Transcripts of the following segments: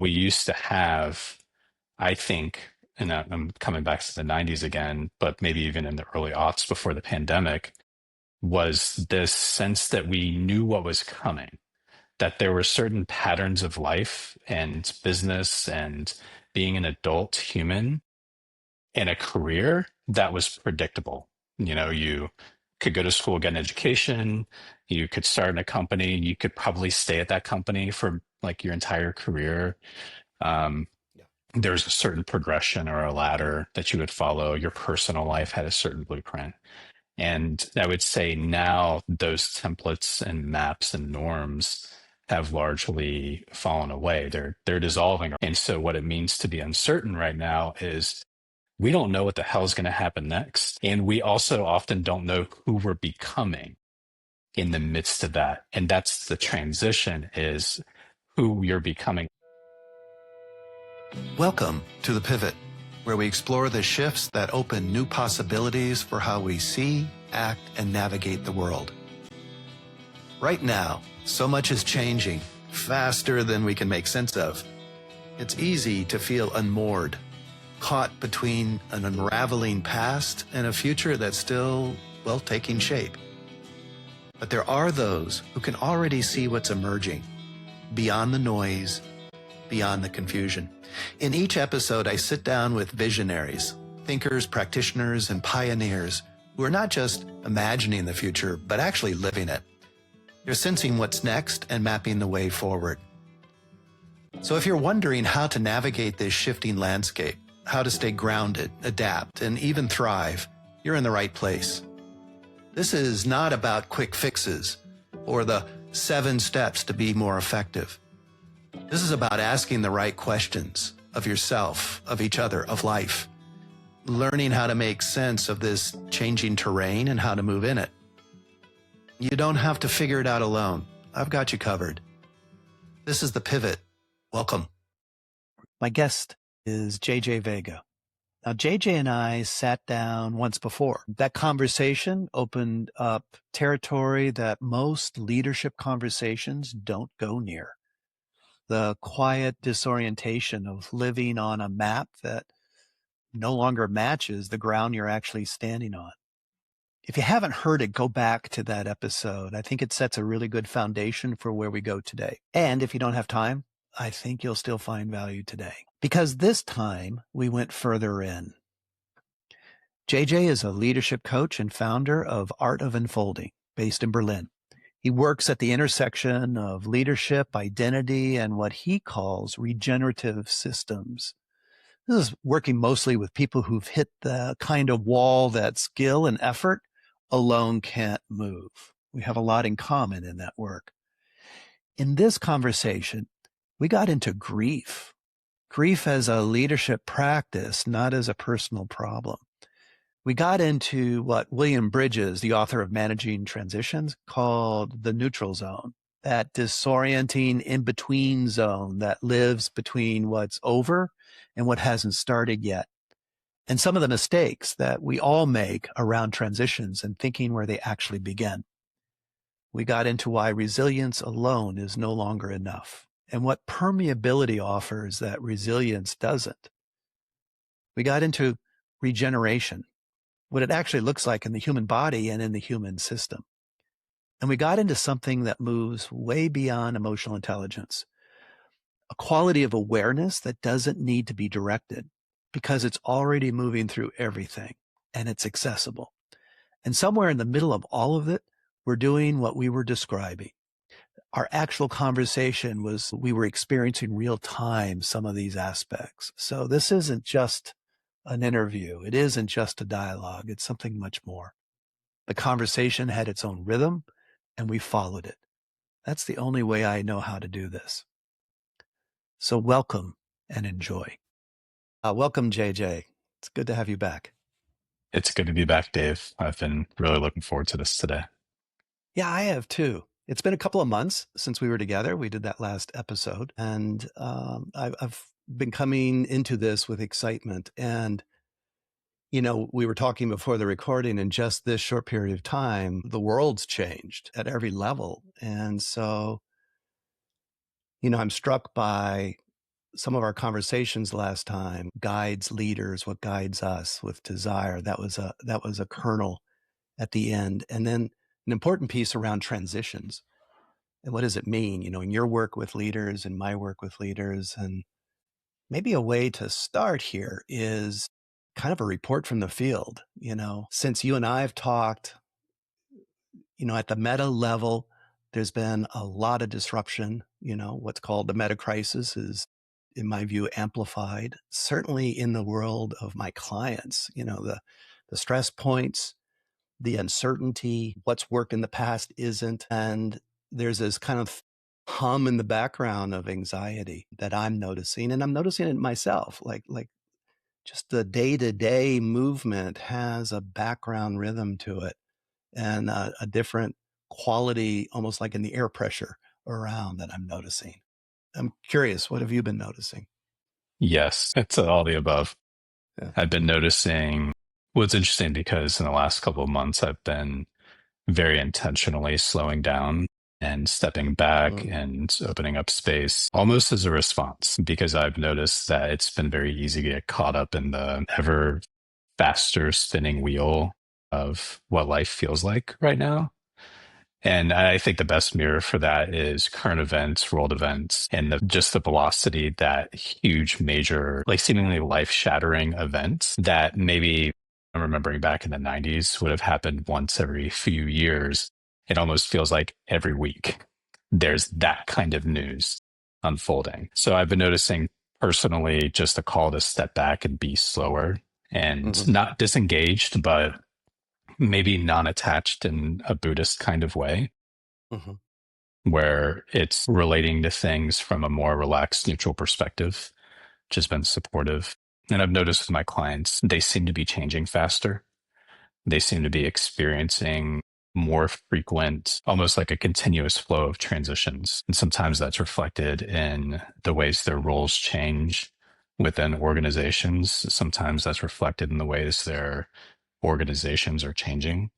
We used to have, I think, and I'm coming back to the 90s again, but maybe even in the early aughts before the pandemic, was this sense that we knew what was coming, that there were certain patterns of life and business and being an adult human in a career that was predictable. You could go to school, get an education, you could start in a company, you could probably stay at that company for like your entire career. Um, Yeah. there's a certain progression or a ladder that you would follow. Your personal life had a certain blueprint. And I would say now those templates and maps and norms have largely fallen away. They're dissolving. And so what it means to be uncertain right now is we don't know what the hell is going to happen next. And we also often don't know who we're becoming in the midst of that. And that's the Yeah. transition, is who you're becoming. Welcome to The Pivot, where we explore the shifts that open new possibilities for how we see, act, and navigate the world. Right now, so much is changing, faster than we can make sense of. It's easy to feel unmoored, caught between an unraveling past and a future that's still, well, taking shape. But there are those who can already see what's emerging, beyond the noise, beyond the confusion. In each episode, I sit down with visionaries, thinkers, practitioners, and pioneers who are not just imagining the future, but actually living it. They're sensing what's next and mapping the way forward. So if you're wondering how to navigate this shifting landscape, how to stay grounded, adapt, and even thrive, you're in the right place. This is not about quick fixes or the 7 steps to be more effective. This is about asking the right questions of yourself, of each other, of life, learning how to make sense of this changing terrain and how to move in it. You don't have to figure it out alone. I've got you covered. This is The Pivot. Welcome. My guest is JJ Vega. Now, JJ and I sat down once before. That conversation opened up territory that most leadership conversations don't go near. The quiet disorientation of living on a map that no longer matches the ground you're actually standing on. If you haven't heard it, go back to that episode. I think it sets a really good foundation for where we go today. And if you don't have time, I think you'll still find value today. Because this time we went further in. JJ is a leadership coach and founder of Art of Unfolding, based in Berlin. He works at the intersection of leadership, identity, and what he calls regenerative systems. This is working mostly with people who've hit the kind of wall that skill and effort alone can't move. We have a lot in common in that work. In this conversation, we got into grief. Grief as a leadership practice, not as a personal problem. We got into what William Bridges, the author of Managing Transitions, called the neutral zone, that disorienting in-between zone that lives between what's over and what hasn't started yet. And some of the mistakes that we all make around transitions and thinking where they actually begin. We got into why resilience alone is no longer enough and what permeability offers that resilience doesn't. We got into regeneration, what it actually looks like in the human body and in the human system. And we got into something that moves way beyond emotional intelligence, a quality of awareness that doesn't need to be directed because it's already moving through everything and it's accessible. And somewhere in the middle of all of it, we're doing what we were describing. Our actual conversation was, we were experiencing real time some of these aspects. So this isn't just an interview. It isn't just a dialogue. It's something much more. The conversation had its own rhythm and we followed it. That's the only way I know how to do this. So welcome and enjoy. Welcome, JJ. It's good to have you back. It's good to be back, Dave. I've been really looking forward to this today. Yeah, I have too. It's been a couple of months since we were together. We did that last episode, and I've been coming into this with excitement. And, you know, we were talking before the recording, in just this short period of time, the world's changed at every level. And so, you know, I'm struck by some of our conversations last time, guides leaders, what guides us with desire. That was a kernel at the end. And then an important piece around transitions. And what does it mean, in your work with leaders and my work with leaders? And maybe a way to start here is kind of a report from the field, since you and I have talked, at the meta level, there's been a lot of disruption. What's called the meta crisis is, in my view, amplified, certainly in the world of my clients, the stress points, the uncertainty, what's worked in the past isn't. And there's this kind of hum in the background of anxiety that I'm noticing, and I'm noticing it myself. Like just the day-to-day movement has a background rhythm to it, and a different quality, almost like in the air pressure around, that I'm noticing. I'm curious, what have you been noticing? Yes, it's all the above. Yeah. I've been noticing what's interesting because in the last couple of months, I've been very intentionally slowing down and stepping back Mm. and opening up space almost as a response because I've noticed that it's been very easy to get caught up in the ever faster spinning wheel of what life feels like right now. And I think the best mirror for that is current events, world events, and just the velocity that huge, major, like seemingly life-shattering events that maybe I'm remembering back in the 90s would have happened once every few years. It almost feels like every week there's that kind of news unfolding. So I've been noticing personally just a call to step back and be slower and Mhm. not disengaged, but maybe non-attached in a Buddhist kind of way, Mhm. where it's relating to things from a more relaxed, neutral perspective, which has been supportive. And I've noticed with my clients, they seem to be changing faster. They seem to be experiencing more frequent, almost like a continuous flow of transitions. And sometimes that's reflected in the ways their roles change within organizations. Sometimes that's reflected in the ways their organizations are changing.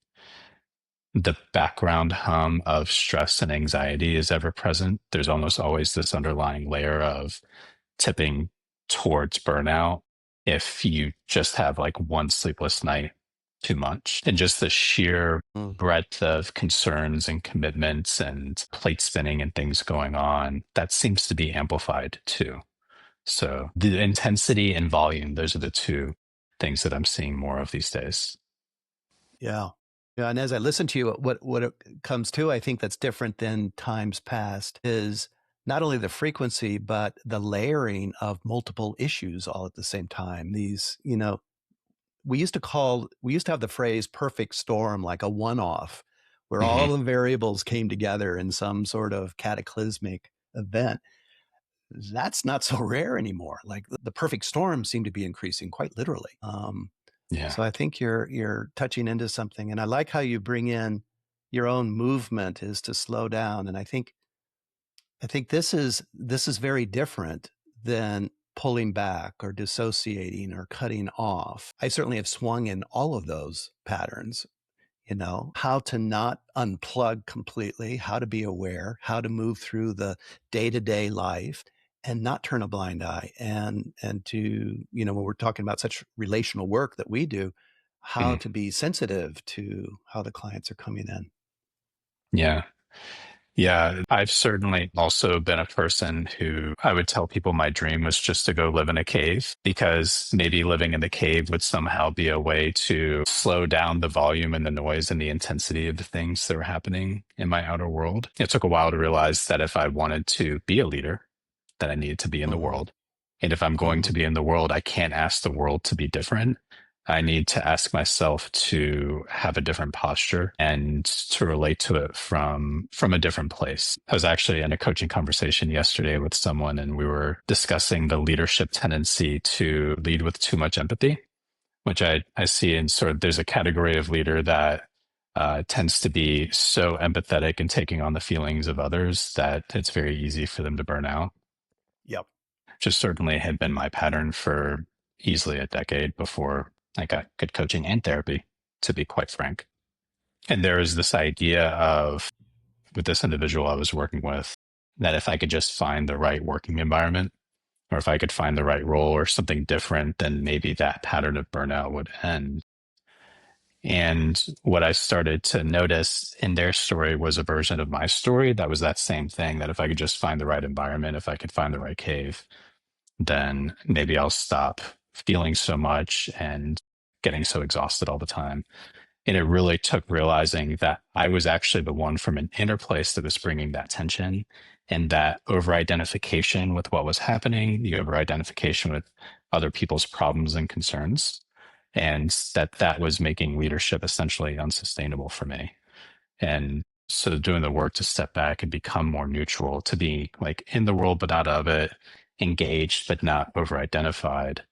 The background hum of stress and anxiety is ever present. There's almost always this underlying layer of tipping towards burnout if you just have like one sleepless night too much. And just the sheer Mm. breadth of concerns and commitments and plate spinning and things going on, that seems to be amplified too. So the intensity and volume, those are the two things that I'm seeing more of these days. Yeah. Yeah. And as I listen to you, what it comes to, I think that's different than times past, is not only the frequency, but the layering of multiple issues all at the same time. These, we used to have the phrase perfect storm, like a one-off, where all Mhm. the variables came together in some sort of cataclysmic event. That's not so rare anymore. Like the perfect storm seemed to be increasing quite literally. Yeah. So I think you're touching into something, and I like how you bring in your own movement is to slow down. And I think this is very different than pulling back or dissociating or cutting off. I certainly have swung in all of those patterns, how to not unplug completely, how to be aware, how to move through the day-to-day life and not turn a blind eye. And to, when we're talking about such relational work that we do, how Mhm. to be sensitive to how the clients are coming in. Yeah. Yeah, I've certainly also been a person who I would tell people my dream was just to go live in a cave because maybe living in the cave would somehow be a way to slow down the volume and the noise and the intensity of the things that were happening in my outer world. It took a while to realize that if I wanted to be a leader, that I needed to be in the Mhm. world. And if I'm going to Mhm. be in the world, I can't ask the world to be different. I need to ask myself to have a different posture and to relate to it from a different place. I was actually in a coaching conversation yesterday with someone and we were discussing the leadership tendency to lead with too much empathy, which I see in sort of there's a category of leader that tends to be so empathetic and taking on the feelings of others that it's very easy for them to burn out. Yep. Just certainly had been my pattern for easily a decade before I got good coaching and therapy, to be quite frank. And there was this idea of, with this individual I was working with, that if I could just find the right working environment or if I could find the right role or something different, then maybe that pattern of burnout would end. And what I started to notice in their story was a version of my story that was that same thing, that if I could just find the right environment, if I could find the right cave, then maybe I'll stop feeling so much and getting so exhausted all the time. And it really took realizing that I was actually the one from an inner place that was bringing that tension and that over identification with what was happening, the over identification with other people's problems and concerns, and that was making leadership essentially unsustainable for me. And so doing the work to step back and become more neutral, to be like in the world but not of it, engaged but not over identified,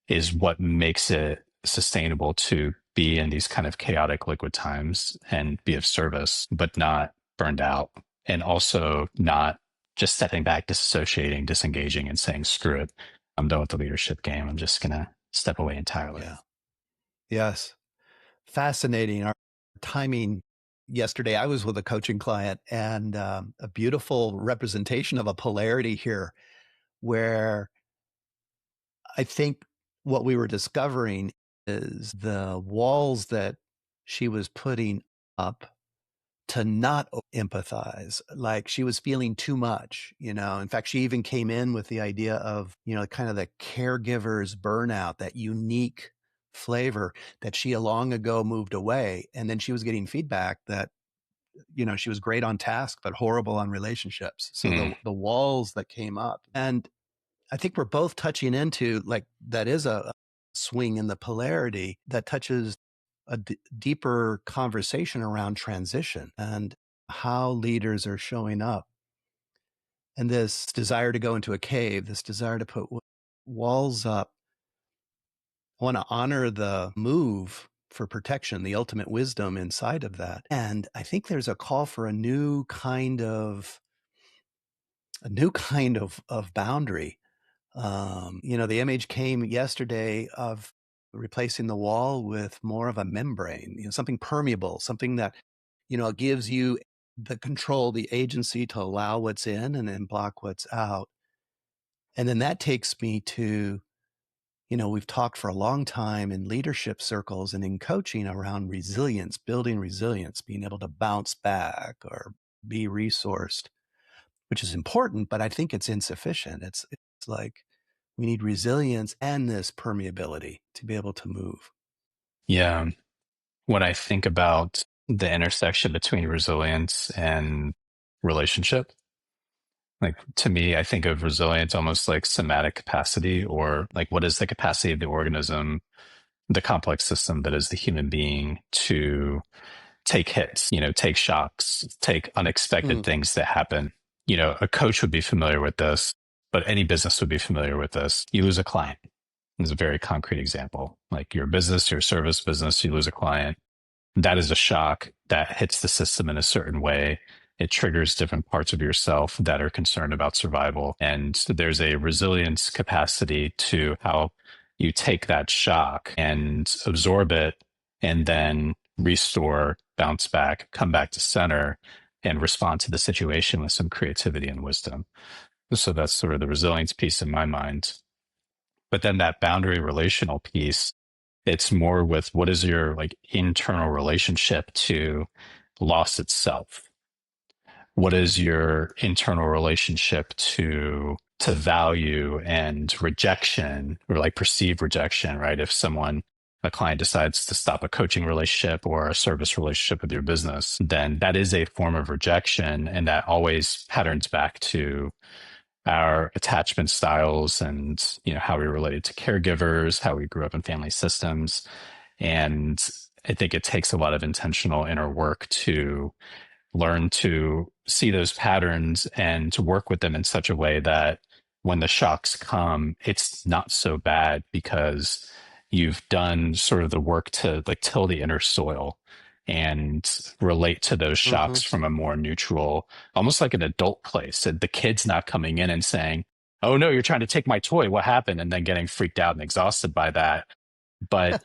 is what makes it sustainable to be in these kind of chaotic liquid times and be of service, but not burned out. And also not just stepping back, disassociating, disengaging, and saying, screw it, I'm done with the leadership game. I'm just going to step away entirely. Yeah. Yes. Fascinating. Our timing yesterday, I was with a coaching client, and a beautiful representation of a polarity here, where I think what we were discovering is the walls that she was putting up to not empathize, like she was feeling too much, In fact, she even came in with the idea of, kind of the caregiver's burnout, that unique flavor that she long ago moved away. And then she was getting feedback that, she was great on task, but horrible on relationships. So the walls that came up. And I think we're both touching into, like, that is a swing in the polarity that touches a deeper conversation around transition and how leaders are showing up. And this desire to go into a cave, this desire to put walls up. I want to honor the move for protection, the ultimate wisdom inside of that. And I think there's a call for a new kind of boundary. The image came yesterday of replacing the wall with more of a membrane, something permeable, something that, gives you the control, the agency to allow what's in and then block what's out. And then that takes me to, we've talked for a long time in leadership circles and in coaching around resilience, building resilience, being able to bounce back or be resourced, which is important, but I think it's insufficient. It's like we need resilience and this permeability to be able to move. Yeah. When I think about the intersection between resilience and relationship, like to me, I think of resilience almost like somatic capacity, or like what is the capacity of the organism, the complex system that is the human being, to take hits, take shocks, take unexpected things that happen. A coach would be familiar with this, but any business would be familiar with this. You lose a client. This is a very concrete example. Like your business, your service business, you lose a client. That is a shock that hits the system in a certain way. It triggers different parts of yourself that are concerned about survival. And there's a resilience capacity to how you take that shock and absorb it and then restore, bounce back, come back to center, and respond to the situation with some creativity and wisdom. So that's sort of the resilience piece in my mind. But then that boundary relational piece, it's more with what is your like internal relationship to loss itself? What is your internal relationship to value and rejection, or like perceived rejection, right? If a client decides to stop a coaching relationship or a service relationship with your business, then that is a form of rejection. And that always patterns back to our attachment styles and how we related to caregivers, how we grew up in family systems. And I think it takes a lot of intentional inner work to learn to see those patterns and to work with them in such a way that when the shocks come, it's not so bad, because you've done sort of the work to like till the inner soil and relate to those shocks from a more neutral, almost like an adult place. And the kid's not coming in and saying, "Oh no, you're trying to take my toy. What happened?" And then getting freaked out and exhausted by that. But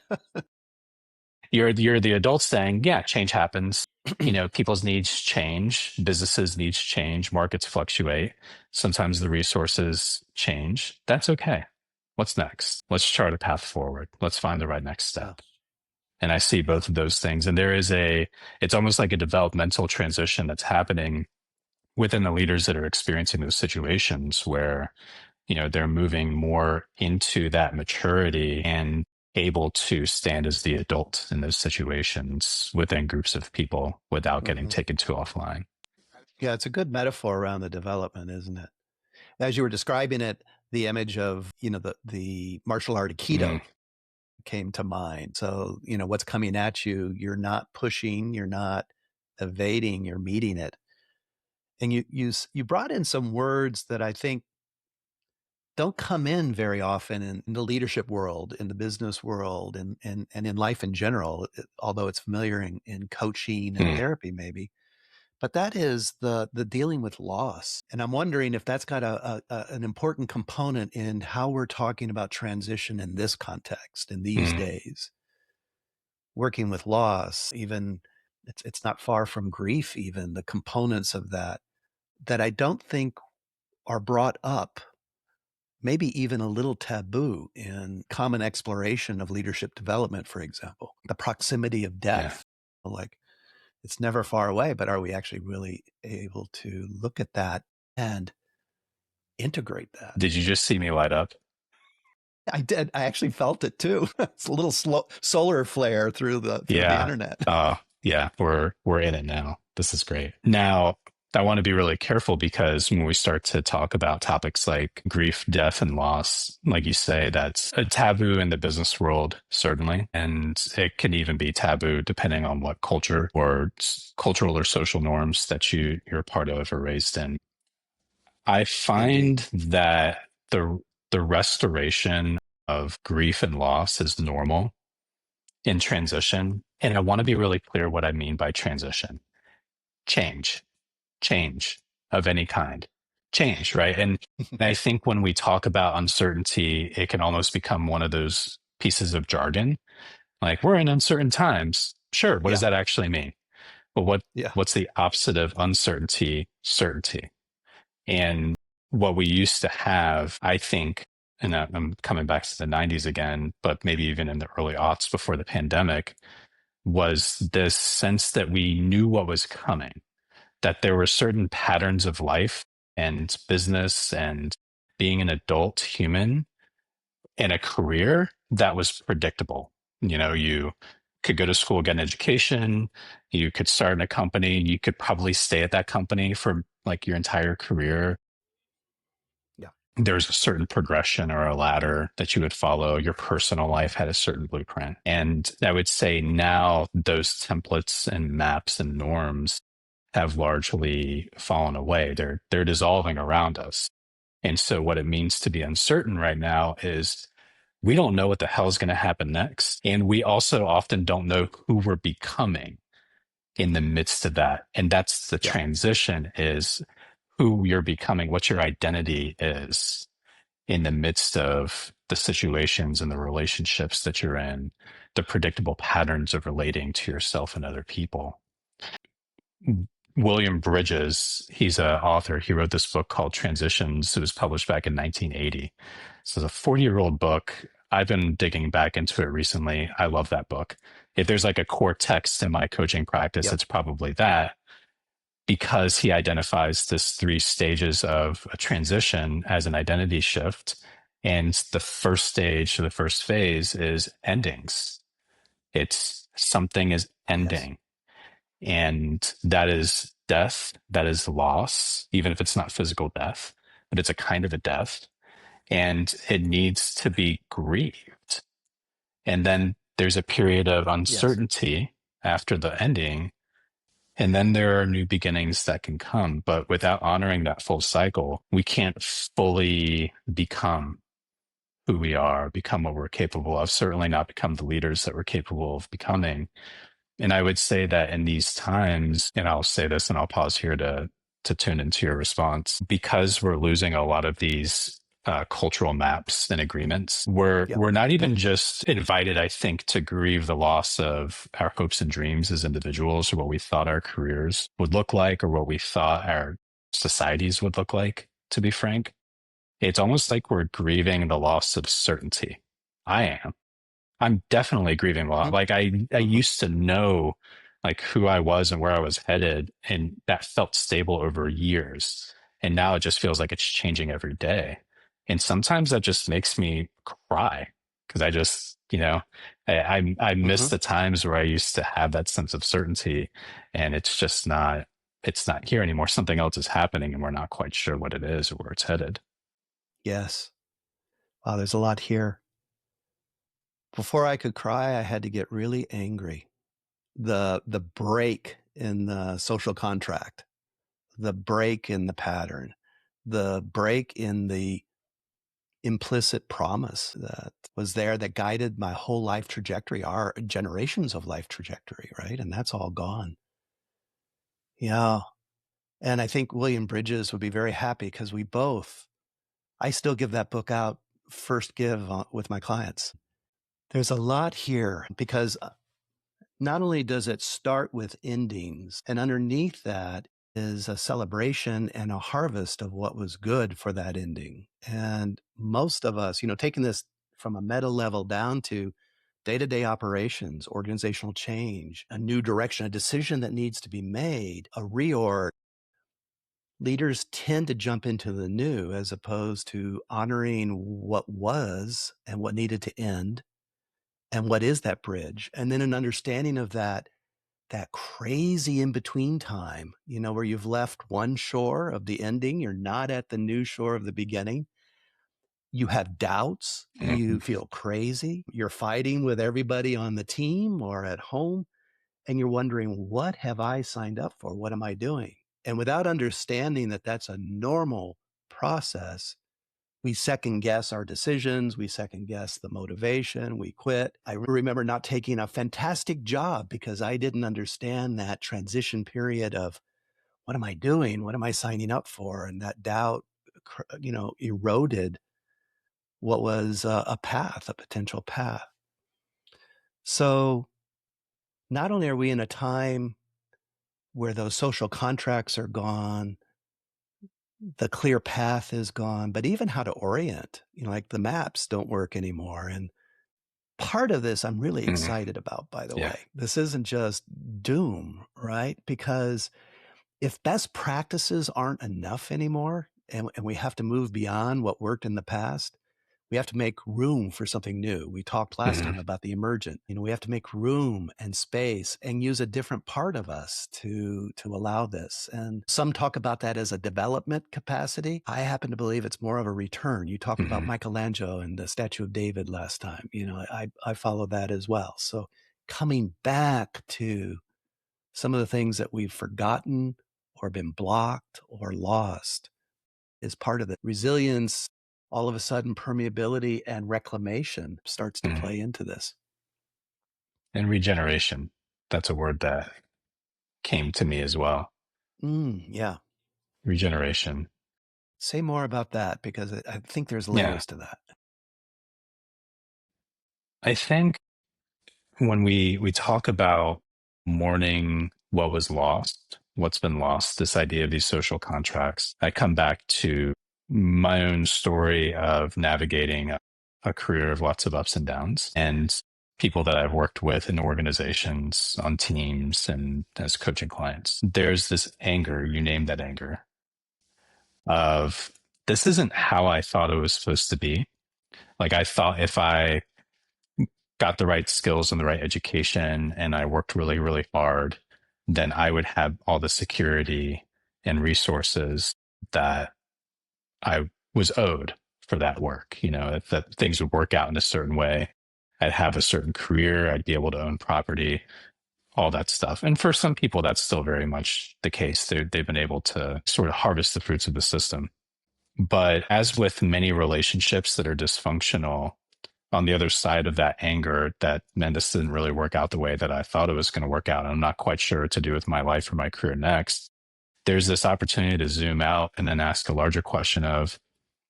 you're the adult saying, "Yeah, change happens. People's needs change, businesses needs change, markets fluctuate. Sometimes the resources change. That's okay. What's next? Let's chart a path forward. Let's find the right next Yeah. step. And I see Yeah. both of those things. And it's almost like a developmental transition that's happening within the leaders that are experiencing those situations where, they're moving more into that maturity and able to stand as the adult in those situations within groups of people without getting Hmm. taken too offline. Yeah. It's a good metaphor around the development, isn't it? As you were describing it, the image of, the martial art Mm, Aikido came to mind. So, what's coming at you, you're not pushing, you're not evading, you're meeting it. And you brought in some words that I think don't come in very often in the leadership world, in the business world, and in life in general, although it's familiar in coaching and mm, therapy, maybe. But that is the dealing with loss. And I'm wondering if that's got an important component in how we're talking about transition in this context, in these mm. days. Working with loss, even it's not far from grief, even the components of that I don't think are brought up, maybe even a little taboo in common exploration of leadership development, for example. The proximity of Yeah. death. Like, it's never far away, but are we actually really able to look at that and integrate that? Did you just see me light up? I did. I actually felt it too. It's a little solar flare through the Yeah. internet. Yeah, we're in it now. This is great. Now, I want to be really careful because when we start to talk about topics like grief, death, and loss, like you say, that's a taboo in the business world, certainly. And it can even be taboo depending on what culture or cultural or social norms that you're part of or raised in. I Indeed. find that the restoration of grief and loss is normal in transition. And I want to be really clear what I mean by transition. Change, change of any kind, change, right? And I think when we talk about uncertainty, it can almost become one of those pieces of jargon. Like, we're in uncertain times. Sure, what does Yeah. that actually mean? Well, Yeah. what's the opposite of uncertainty? Certainty. And what we used to have, I think, and I'm coming back to the 90s again, but maybe even in the early aughts before the pandemic, was this sense that we knew what was coming, that there were certain patterns of life and business and being an adult human in a career that was predictable. You could go to school, get an education, you could start in a company, you could probably stay at that company for like your entire career. Yeah. There's a certain progression or a ladder that you would follow. Your personal life had a certain blueprint. And I would say now those templates and maps and norms have largely fallen away. They're dissolving around us. And so what it means to be uncertain right now is we don't know what the hell is going to happen next. And we also often don't know who we're becoming in the midst of that. And that's the Yeah. transition, is who you're becoming, what your identity is in the midst of the situations and the relationships that you're in, the predictable patterns of relating to yourself and other people. William Bridges, he's an author. He wrote this book called Transitions. It was published back in 1980. So it's a 40-year-old book. I've been digging back into it recently. I love that book. If there's like a core text in my coaching practice, Yep. it's probably that, because he identifies this three stages of a transition as an identity shift. And the first stage, or the first phase, is endings. It's something is Yes. ending. And that is death, that is loss, even if it's not physical death, but it's a kind of a death. And it needs to be grieved. And then there's a period of Yes. uncertainty after the ending. And then there are new beginnings that can come. But without honoring that full cycle, we can't fully become who we are, become what we're capable of, certainly not become the leaders that we're capable of becoming. And I would say that in these times, and I'll say this and I'll pause here to tune into your response, because we're losing a lot of these cultural maps and agreements. We're Yep. not even just invited, I think, to grieve the loss of our hopes and dreams as individuals, or what we thought our careers would look like, or what we thought our societies would look like, to be frank. It's almost like we're grieving the loss of certainty. I am. I'm definitely grieving a lot. Mhm. Like I Mhm. used to know like who I was and where I was headed, and that felt stable over years. And now it just feels like it's changing every day. And sometimes that just makes me cry because I just, I miss Mhm. the times where I used to have that sense of certainty, and it's not here anymore. Something else is happening, and we're not quite sure what it is or where it's headed. Yes. Wow, there's a lot here. Before I could cry, I had to get really angry. The break in the social contract, the break in the pattern, the break in the implicit promise that was there that guided my whole life trajectory, our generations of life trajectory, right? And that's all gone. Yeah. And I think William Bridges would be very happy because I still give that book out first give with my clients. There's a lot here because not only does it start with endings, and underneath that is a celebration and a harvest of what was good for that ending. And most of us, taking this from a meta level down to day to day operations, organizational change, a new direction, a decision that needs to be made, a reorg, leaders tend to jump into the new as opposed to honoring what was and what needed to end and what is that bridge. And then an understanding of that crazy in between time, where you've left one shore of the ending, you're not at the new shore of the beginning. You have doubts, Mhm. you feel crazy, you're fighting with everybody on the team or at home, and you're wondering, what have I signed up for? What am I doing? And without understanding that that's a normal process, we second guess our decisions. We second guess the motivation. We quit. I remember not taking a fantastic job because I didn't understand that transition period of what am I doing? What am I signing up for? And that doubt, eroded what was a path, a potential path. So not only are we in a time where those social contracts are gone, the clear path is gone, but even how to orient, like the maps don't work anymore. And part of this I'm really Mhm. excited about, by the Yeah. way. This isn't just doom, right? Because if best practices aren't enough anymore and we have to move beyond what worked in the past, we have to make room for something new. We talked last Mhm. time about the emergent. We have to make room and space and use a different part of us to allow this. And some talk about that as a development capacity. I happen to believe it's more of a return. You talked about Mhm. Michelangelo and the Statue of David last time. I follow that as well. So coming back to some of the things that we've forgotten or been blocked or lost is part of it. Resilience, all of a sudden, permeability and reclamation starts to Mhm. play into this. And regeneration. That's a word that came to me as well. Yeah. Regeneration. Say more about that because I think there's Yeah. layers to that. I think when we talk about mourning what was lost, what's been lost, this idea of these social contracts, I come back to my own story of navigating a career of lots of ups and downs, and people that I've worked with in organizations, on teams, and as coaching clients. There's this anger, you named that anger, of this isn't how I thought it was supposed to be. Like I thought if I got the right skills and the right education and I worked really, really hard, then I would have all the security and resources that I was owed for that work. That things would work out in a certain way. I'd have a certain career. I'd be able to own property, all that stuff. And for some people, that's still very much the case. They've been able to sort of harvest the fruits of the system. But as with many relationships that are dysfunctional, on the other side of that anger that, man, this didn't really work out the way that I thought it was going to work out, and I'm not quite sure what to do with my life or my career next, there's this opportunity to zoom out and then ask a larger question of,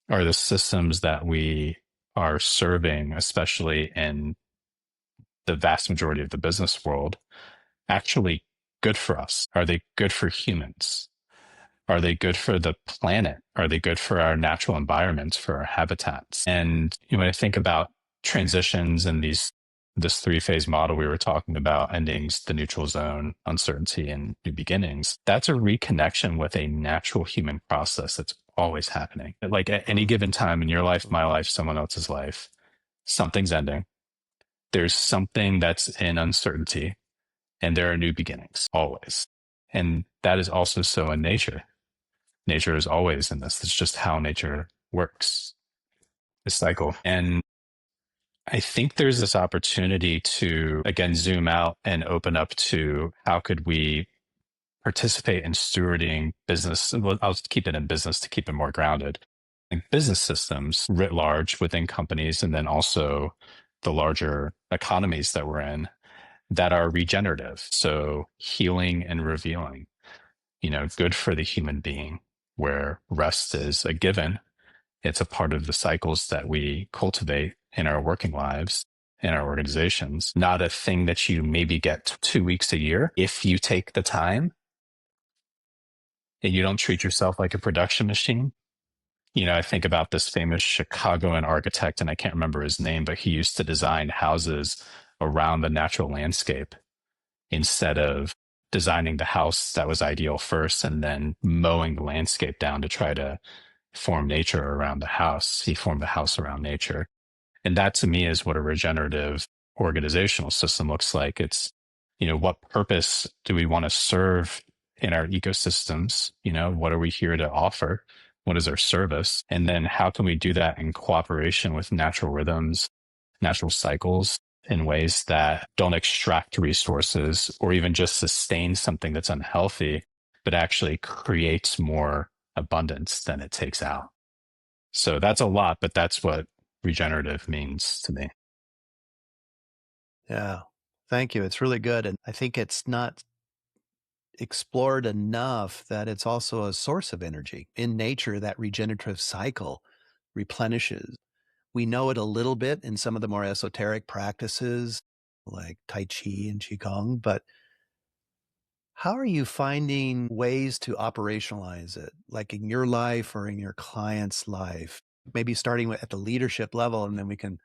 are the systems that we are serving, especially in the vast majority of the business world, actually good for us? Are they good for humans? Are they good for the planet? Are they good for our natural environments, for our habitats? And when I think about transitions and this three-phase model we were talking about, endings, the neutral zone, uncertainty, and new beginnings, that's a reconnection with a natural human process that's always happening. Like at any given time in your life, my life, someone else's life, something's ending. There's something that's in uncertainty, and there are new beginnings always. And that is also so in nature. Nature is always in this. It's just how nature works, the cycle. And I think there's this opportunity to, again, zoom out and open up to how could we participate in stewarding business. Well, I'll keep it in business to keep it more grounded. Like business systems writ large within companies, and then also the larger economies that we're in that are regenerative. So healing and revealing, good for the human being, where rest is a given. It's a part of the cycles that we cultivate in our working lives, in our organizations, not a thing that you maybe get 2 weeks a year if you take the time and you don't treat yourself like a production machine. I think about this famous Chicagoan architect, and I can't remember his name, but he used to design houses around the natural landscape instead of designing the house that was ideal first and then mowing the landscape down to try to form nature around the house. He formed the house around nature. And that to me is what a regenerative organizational system looks like. It's, what purpose do we want to serve in our ecosystems? What are we here to offer? What is our service? And then how can we do that in cooperation with natural rhythms, natural cycles, in ways that don't extract resources or even just sustain something that's unhealthy, but actually creates more abundance than it takes out. So that's a lot, but that's what regenerative means to me. Yeah. Thank you. It's really good. And I think it's not explored enough that it's also a source of energy. In nature, that regenerative cycle replenishes. We know it a little bit in some of the more esoteric practices like Tai Chi and Qigong, but how are you finding ways to operationalize it, like in your life or in your client's life? Maybe starting at the leadership level, and then we can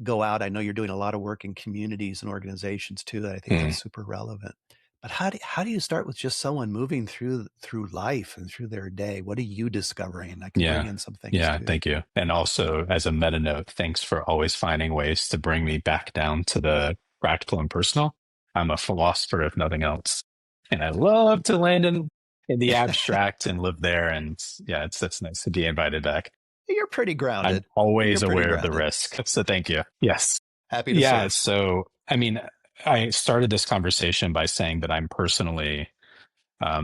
go out. I know you're doing a lot of work in communities and organizations too, that I think Mm. that's super relevant. But how do you start with just someone moving through life and through their day? What are you discovering? I can bring Yeah. in some things Yeah. too. Thank you. And also, as a meta note, thanks for always finding ways to bring me back down to the practical and personal. I'm a philosopher, if nothing else. And I love to land in the abstract and live there. And yeah, it's nice to be invited back. You're pretty I'm grounded. You're always pretty aware of the grounded. risk. So thank you. Yes. Happy to Yeah. serve. So, I mean, I started this conversation by saying that I'm personally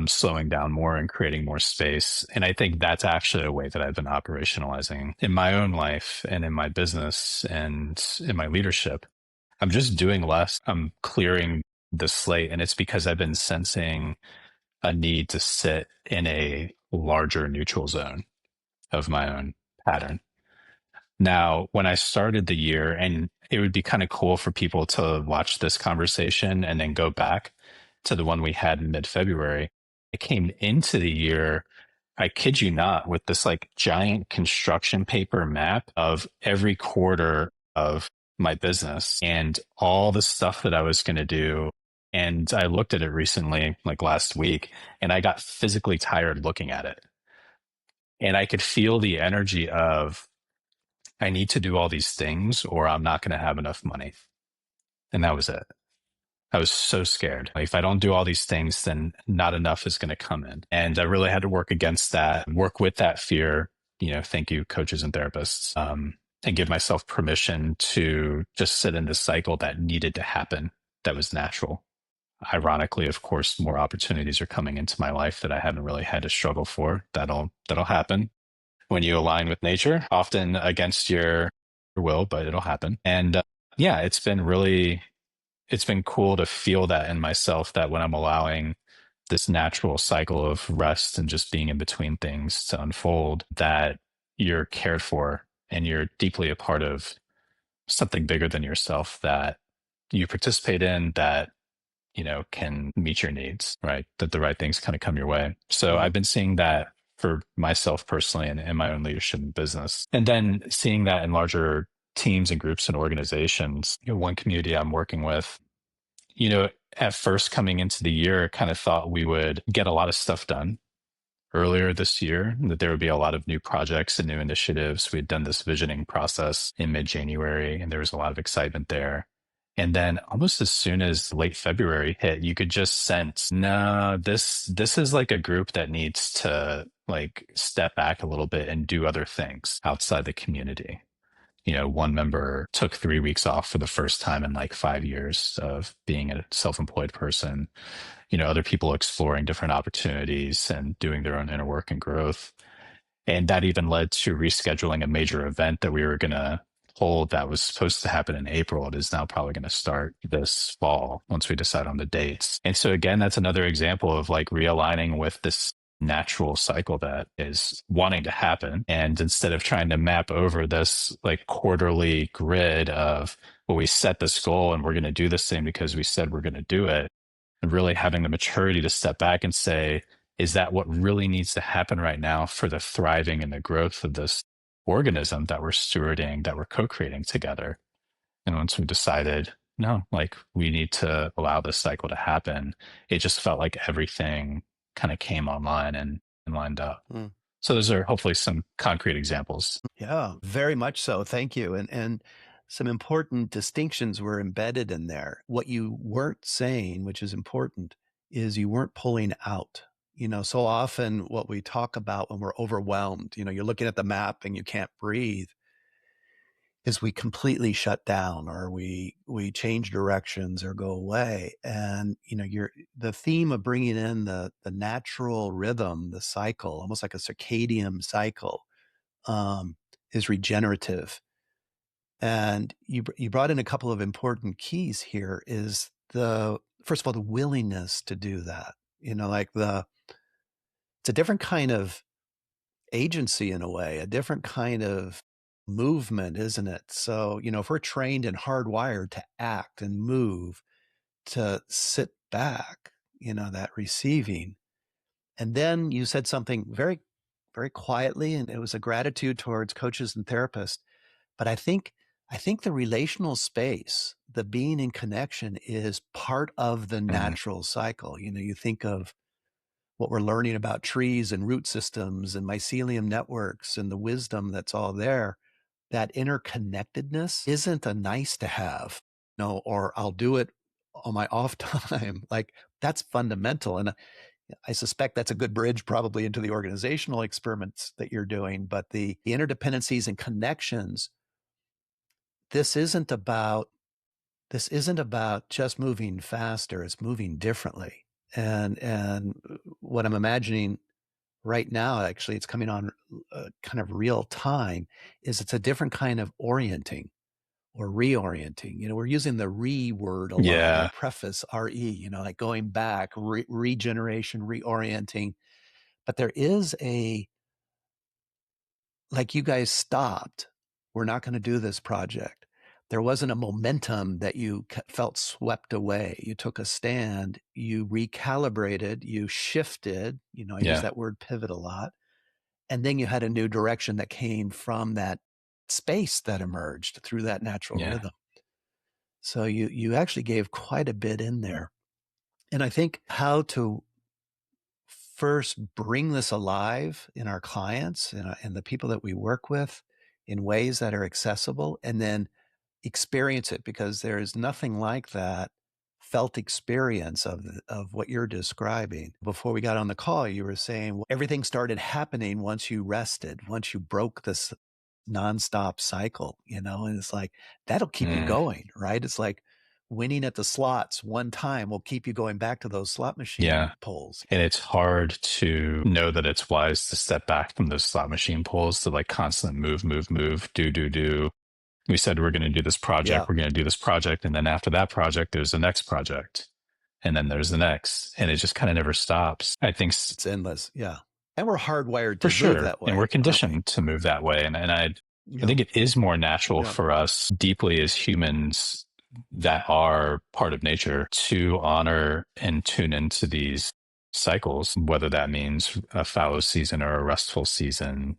slowing down more and creating more space. And I think that's actually a way that I've been operationalizing in my own life and in my business and in my leadership. I'm just doing less. I'm clearing the slate. And it's because I've been sensing a need to sit in a larger neutral zone of my own pattern. Now, when I started the year, and it would be kind of cool for people to watch this conversation and then go back to the one we had in mid-February. I came into the year, I kid you not, with this like giant construction paper map of every quarter of my business and all the stuff that I was going to do. And I looked at it recently, like last week, and I got physically tired looking at it. And I could feel the energy of, I need to do all these things or I'm not going to have enough money. And that was it. I was so scared. Like, if I don't do all these things, then not enough is going to come in. And I really had to work against that, work with that fear. Thank you, coaches and therapists, and give myself permission to just sit in this cycle that needed to happen, that was natural. Ironically, of course, more opportunities are coming into my life that I haven't really had to struggle for. That'll happen when you align with nature, often against your will, but it'll happen. And yeah, it's been cool to feel that in myself, that when I'm allowing this natural cycle of rest and just being in between things to unfold, that you're cared for and you're deeply a part of something bigger than yourself that you participate in, that can meet your needs, right? That the right things kind of come your way. So Mm-hmm. I've been seeing that for myself personally and in my own leadership and business. And then seeing that in larger teams and groups and organizations. One community I'm working with, at first coming into the year, kind of thought we would get a lot of stuff done earlier this year, that there would be a lot of new projects and new initiatives. We had done this visioning process in mid-January, and there was a lot of excitement there. And then almost as soon as late February hit, you could just sense, no, this is like a group that needs to like step back a little bit and do other things outside the community. One member took 3 weeks off for the first time in like 5 years of being a self-employed person. Other people exploring different opportunities and doing their own inner work and growth. And that even led to rescheduling a major event that we were going to hold that was supposed to happen in April. It is now probably going to start this fall once we decide on the dates. And so, again, that's another example of like realigning with this natural cycle that is wanting to happen. And instead of trying to map over this like quarterly grid of, well, we set this goal and we're going to do this thing because we said we're going to do it, and really having the maturity to step back and say, is that what really needs to happen right now for the thriving and the growth of this organism that we're stewarding, that we're co-creating together? And once we decided, no, like we need to allow this cycle to happen, it just felt like everything kind of came online and lined up. Mm. So those are hopefully some concrete examples. Yeah, very much so. Thank you. And some important distinctions were embedded in there. What you weren't saying, which is important, is you weren't pulling out. So often what we talk about when we're overwhelmed, you're looking at the map and you can't breathe, is we completely shut down or we change directions or go away. And the theme of bringing in the natural rhythm, the cycle, almost like a circadian cycle, is regenerative. And you brought in a couple of important keys here. Is first of all the willingness to do that. It's a different kind of agency in a way, a different kind of movement, isn't it? So, if we're trained and hardwired to act and move, to sit back, that receiving. And then you said something very, very quietly, and it was a gratitude towards coaches and therapists. But I think the relational space, the being in connection, is part of the natural cycle. You think of what we're learning about trees and root systems and mycelium networks and the wisdom that's all there. That interconnectedness isn't a nice to have, or I'll do it on my off time. Like that's fundamental. And I suspect that's a good bridge probably into the organizational experiments that you're doing. But the interdependencies and connections, this isn't about just moving faster. It's moving differently. And what I'm imagining right now, actually, it's coming on kind of real time, is it's a different kind of orienting or reorienting. We're using the re word a lot, Yeah. or preface, RE, like going back, regeneration, reorienting. But there is like you guys stopped. We're not going to do this project. There wasn't a momentum that you felt swept away. You took a stand, you recalibrated, you shifted, I use that word pivot a lot. And then you had a new direction that came from that space that emerged through that natural rhythm. So you actually gave quite a bit in there. And I think how to first bring this alive in our clients and the people that we work with in ways that are accessible, and then experience it, because there is nothing like that felt experience of what you're describing. Before we got on the call, you were saying, well, everything started happening once you rested, once you broke this nonstop cycle, and it's like, that'll keep you going, right? It's like winning at the slots one time will keep you going back to those slot machine polls. And it's hard to know that it's wise to step back from those slot machine polls to like constant move, do. We said we're going to do this project, we're going to do this project. And then after that project, there's the next project. And then there's the next. And it just kind of never stops. I think it's endless. Yeah. And we're hardwired For to move sure. that And we're way, aren't we? conditioned to move that way. And I Yeah. think it is more natural Yeah. for us deeply as humans that are part of nature to honor and tune into these cycles, whether that means a fallow season or a restful season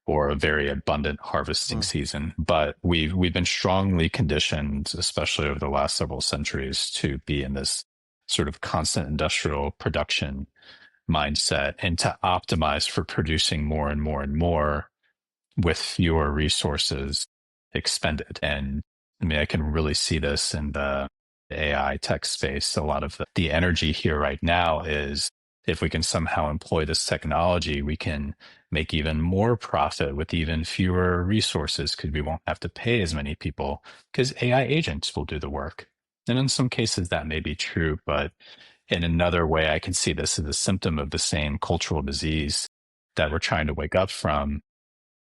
or a very abundant harvesting Mm. season. But we've been strongly conditioned, especially over the last several centuries, to be in this sort of constant industrial production mindset and to optimize for producing more and more and more with fewer resources expended. And I mean, I can really see this in the AI tech space. A lot of the energy here right now is if we can somehow employ this technology, we can make even more profit with even fewer resources because we won't have to pay as many people because AI agents will do the work. And in some cases, that may be true, but in another way, I can see this as a symptom of the same cultural disease that we're trying to wake up from,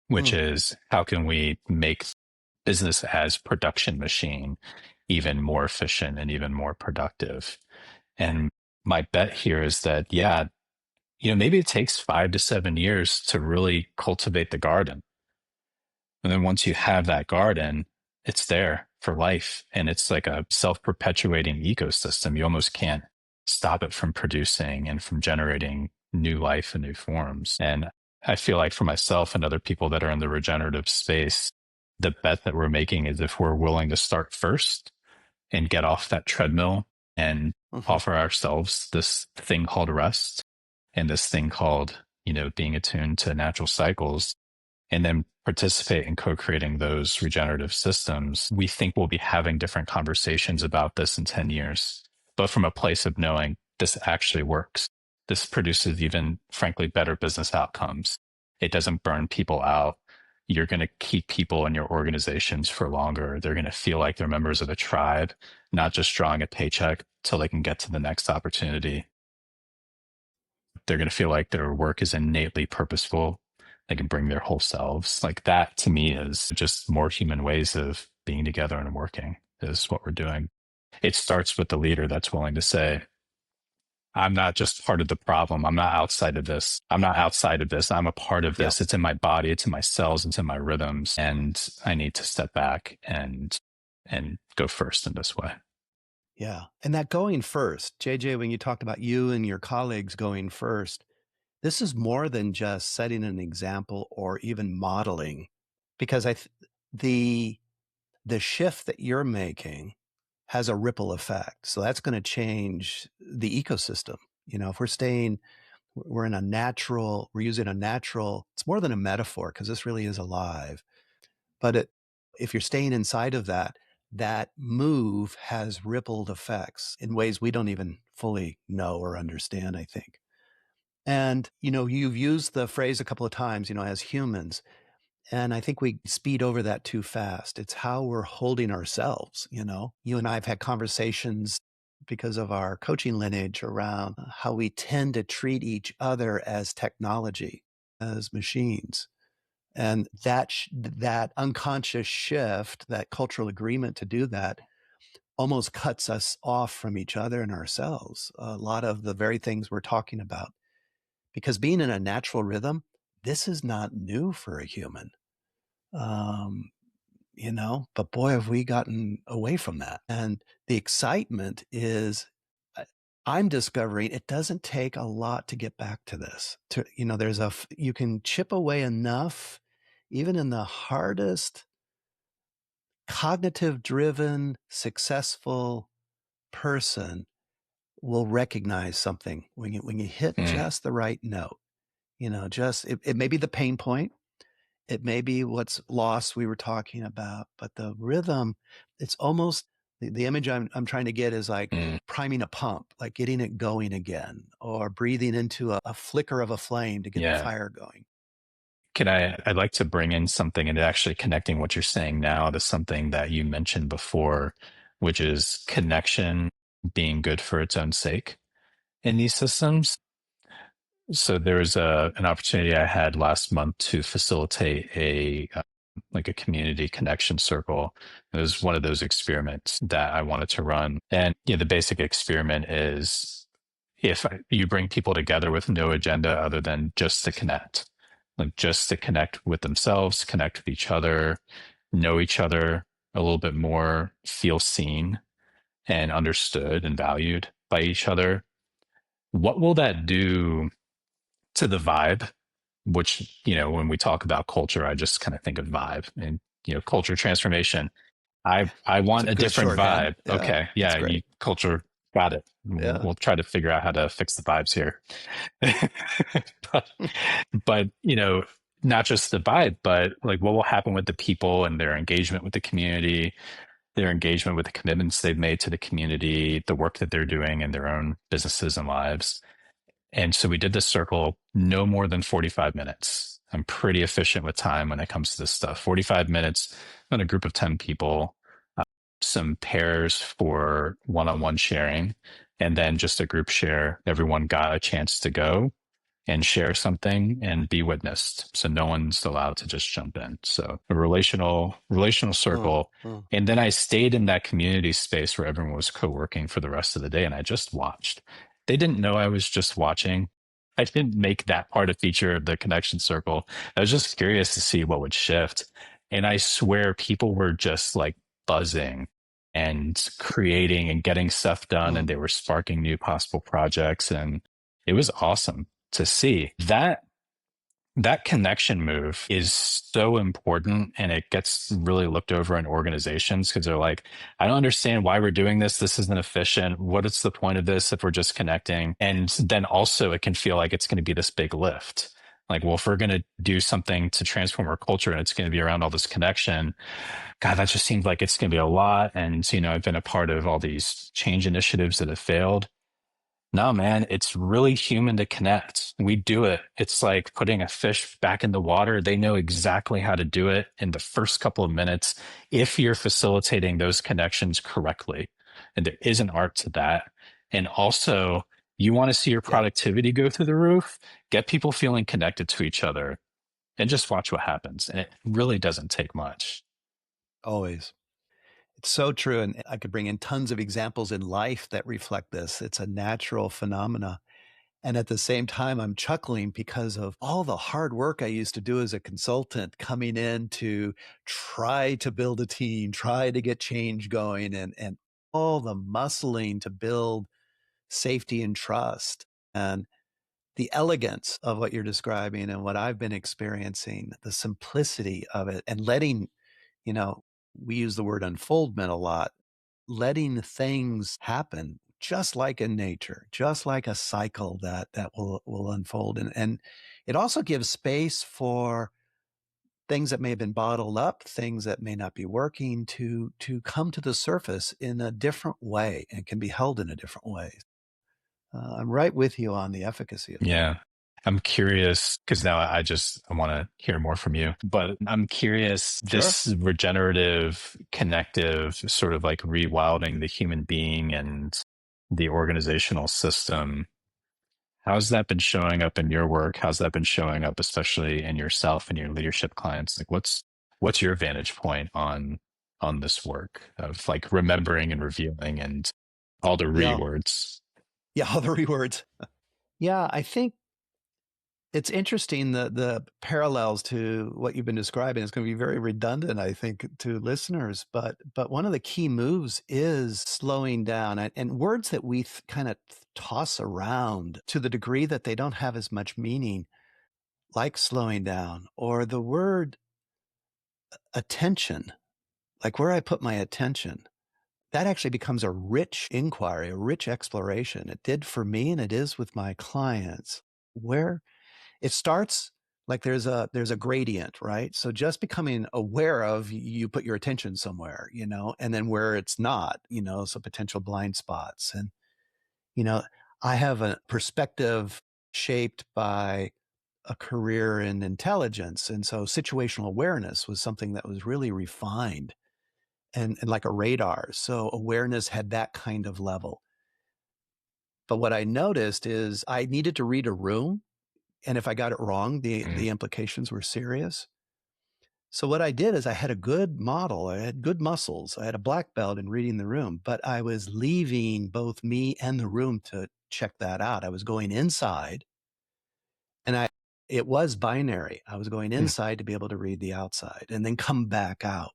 which Mm. is how can we make business as production machine even more efficient and even more productive? And my bet here is that, yeah, maybe it takes 5 to 7 years to really cultivate the garden. And then once you have that garden, it's there for life. And it's like a self perpetuating ecosystem. You almost can't stop it from producing and from generating new life and new forms. And I feel like for myself and other people that are in the regenerative space, the bet that we're making is if we're willing to start first and get off that treadmill and Hmm. offer ourselves this thing called rest and this thing called, being attuned to natural cycles, and then participate in co-creating those regenerative systems, we think we'll be having different conversations about this in 10 years, but from a place of knowing this actually works. This produces even, frankly, better business outcomes. It doesn't burn people out. You're going to keep people in your organizations for longer. They're going to feel like they're members of a tribe, not just drawing a paycheck till they can get to the next opportunity. They're going to feel like their work is innately purposeful. They can bring their whole selves. Like that to me is just more human ways of being together and working is what we're doing. It starts with the leader that's willing to say, I'm not just part of the problem. I'm not outside of this. I'm not outside of this. I'm a part of Yeah. this. It's in my body. It's in my cells. It's in my rhythms. And I need to step back and go first in this way. Yeah. And that going first, JJ, when you talked about you and your colleagues going first, this is more than just setting an example or even modeling, because the the shift that you're making has a ripple effect. So that's going to change the ecosystem. If we're in a natural, we're using a natural, it's more than a metaphor because this really is alive. But if you're staying inside of that, that move has rippled effects in ways we don't even fully know or understand, I think. And, you've used the phrase a couple of times, as humans. And I think we speed over that too fast. It's how we're holding ourselves. You and I have had conversations because of our coaching lineage around how we tend to treat each other as technology, as machines. And that unconscious shift, that cultural agreement to do that almost cuts us off from each other and ourselves. A lot of the very things we're talking about, because being in a natural rhythm, this is not new for a human. Um, but boy, have we gotten away from that. And the excitement is, I- I'm discovering it doesn't take a lot to get back to this. You can chip away enough, even in the hardest, cognitive driven, successful person will recognize something when you hit Mm, just the right note. Just it may be the pain point. It may be what's lost we were talking about, but the rhythm, it's almost the image I'm trying to get is like mm, priming a pump, like getting it going again, or breathing into a flicker of a flame to get the yeah. fire going. I'd like to bring in something and actually connecting what you're saying now to something that you mentioned before, which is connection being good for its own sake in these systems. So there was an opportunity I had last month to facilitate like a community connection circle. It was one of those experiments that I wanted to run. And the basic experiment is if you bring people together with no agenda other than just to connect, like just to connect with themselves, connect with each other, know each other a little bit more, feel seen and understood and valued by each other, what will that do to the vibe? Which, when we talk about culture, I just kind of think of vibe and, culture transformation. I It's want a a good different shorthand. vibe. Yeah, Okay. it's Yeah. great. Culture. Got it. We'll, Yeah. we'll try to figure out how to fix the vibes here. but, but, not just the vibe, but like what will happen with the people and their engagement with the community, their engagement with the commitments they've made to the community, the work that they're doing in their own businesses and lives. And so we did this circle no more than 45 minutes. I'm pretty efficient with time when it comes to this stuff. 45 minutes on a group of 10 people, some pairs for one on one sharing, and then just a group share. Everyone got a chance to go and share something and be witnessed. So no one's allowed to just jump in. So a relational Mm, circle. mm. And then I stayed in that community space where everyone was co-working for the rest of the day and I just watched. They didn't know I was just watching. I didn't make that part a feature of the connection circle. I was just curious to see what would shift. And I swear people were just like buzzing and creating and getting stuff done and Mm. they were sparking new possible projects and it was awesome to see. That connection move is so important and it gets really looked over in organizations because they're like, I don't understand why we're doing this. This isn't efficient. What is the point of this if we're just connecting? And then also it can feel like it's going to be this big lift. Like, well, if we're going to do something to transform our culture and it's going to be around all this connection, God, that just seems like it's going to be a lot. And, I've been a part of all these change initiatives that have failed. No, man, it's really human to connect. We do it. It's like putting a fish back in the water. They know exactly how to do it in the first couple of minutes if you're facilitating those connections correctly. And there is an art to that. And also, you want to see your Yeah, productivity go through the roof, get people feeling connected to each other, and just watch what happens. And it really doesn't take much. always. It's so true. And I could bring in tons of examples in life that reflect this. It's a natural phenomena. And at the same time, I'm chuckling because of all the hard work I used to do as a consultant coming in to try to build a team, try to get change going, and all the muscling to build safety and trust. And the elegance of what you're describing and what I've been experiencing, the simplicity of it, and letting, you know, we use the word unfoldment a lot, letting things happen just like in nature, just like a cycle that will unfold. And it also gives space for things that may have been bottled up, things that may not be working to come to the surface in a different way and can be held in a different way. I'm right with you on the efficacy of that. Yeah. I'm curious because now I want to hear more from you, but I'm curious Sure. this regenerative, connective, sort of like rewilding the human being and the organizational system. How's that been showing up in your work? How's that been showing up, especially in yourself and your leadership clients? Like what's your vantage point on this work of like remembering and revealing and all the re Yeah. words? Yeah. All the rewords. Yeah. I think it's interesting the parallels to what you've been describing. It's going to be very redundant, I think, to listeners. But one of the key moves is slowing down, and words that we kind of toss around to the degree that they don't have as much meaning, like slowing down, or the word attention, like where I put my attention. That actually becomes a rich inquiry, a rich exploration. It did for me, and it is with my clients. Where it starts like there's a gradient, right? So just becoming aware of you put your attention somewhere, and then where it's not, so potential blind spots. And, you know, I have a perspective shaped by a career in intelligence. And so situational awareness was something that was really refined and like a radar. So awareness had that kind of level. But what I noticed is I needed to read a room. And if I got it wrong, the implications were serious. So what I did is I had a good model. I had good muscles. I had a black belt in reading the room, but I was leaving both me and the room check that out. I was going inside, and it was binary. I was going inside to be able to read the outside and then come back out.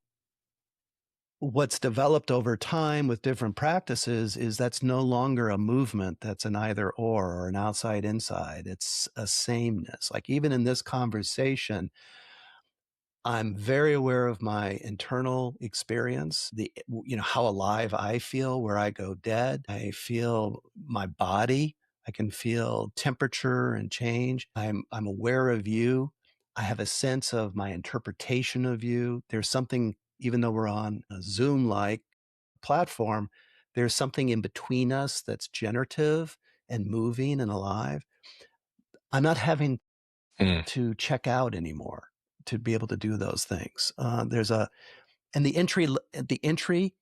What's developed over time with different practices is that's no longer a movement that's an either or an outside inside. It's a sameness. Like even in this conversation, I'm very aware of my internal experience, how alive I feel, where I go dead. I feel my body. I can feel temperature and change. I'm aware of you. I have a sense of my interpretation of you. There's something, even though we're on a Zoom-like platform, there's something in between us that's generative and moving and alive. I'm not having to check out anymore to be able to do those things. And the entry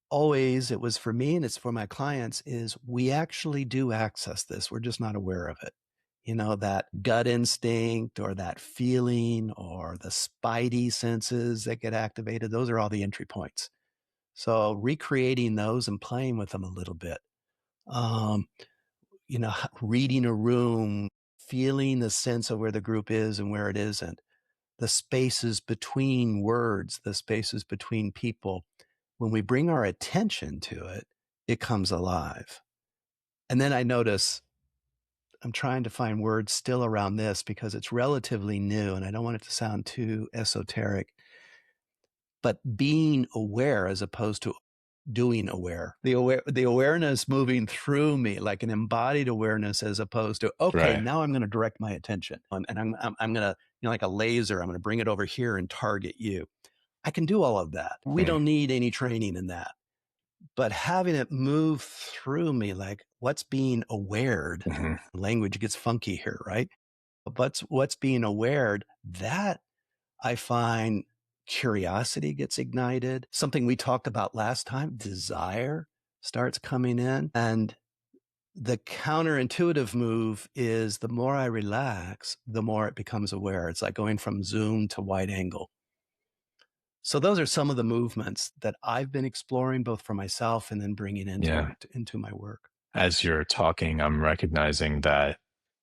always, it was for me and it's for my clients, is we actually do access this. We're just not aware of it. That gut instinct or that feeling or the spidey senses that get activated, those are all the entry points. So recreating those and playing with them a little bit. Reading a room, feeling the sense of where the group is and where it isn't, the spaces between words, the spaces between people. When we bring our attention to it, it comes alive. And then I notice I'm trying to find words still around this because it's relatively new and I don't want it to sound too esoteric, but being aware as opposed to doing aware, the awareness moving through me, like an embodied awareness, as opposed to, okay, Right. now I'm going to direct my attention and I'm going to, like a laser, I'm going to bring it over here and target you. I can do all of that. We don't need any training in that, but having it move through me, like what's being awared, language gets funky here, right? But what's being awared, that I find curiosity gets ignited. Something we talked about last time, desire starts coming in. And the counterintuitive move is the more I relax, the more it becomes aware. It's like going from zoom to wide angle. So those are some of the movements that I've been exploring both for myself and then bringing into my work. As you're talking, I'm recognizing that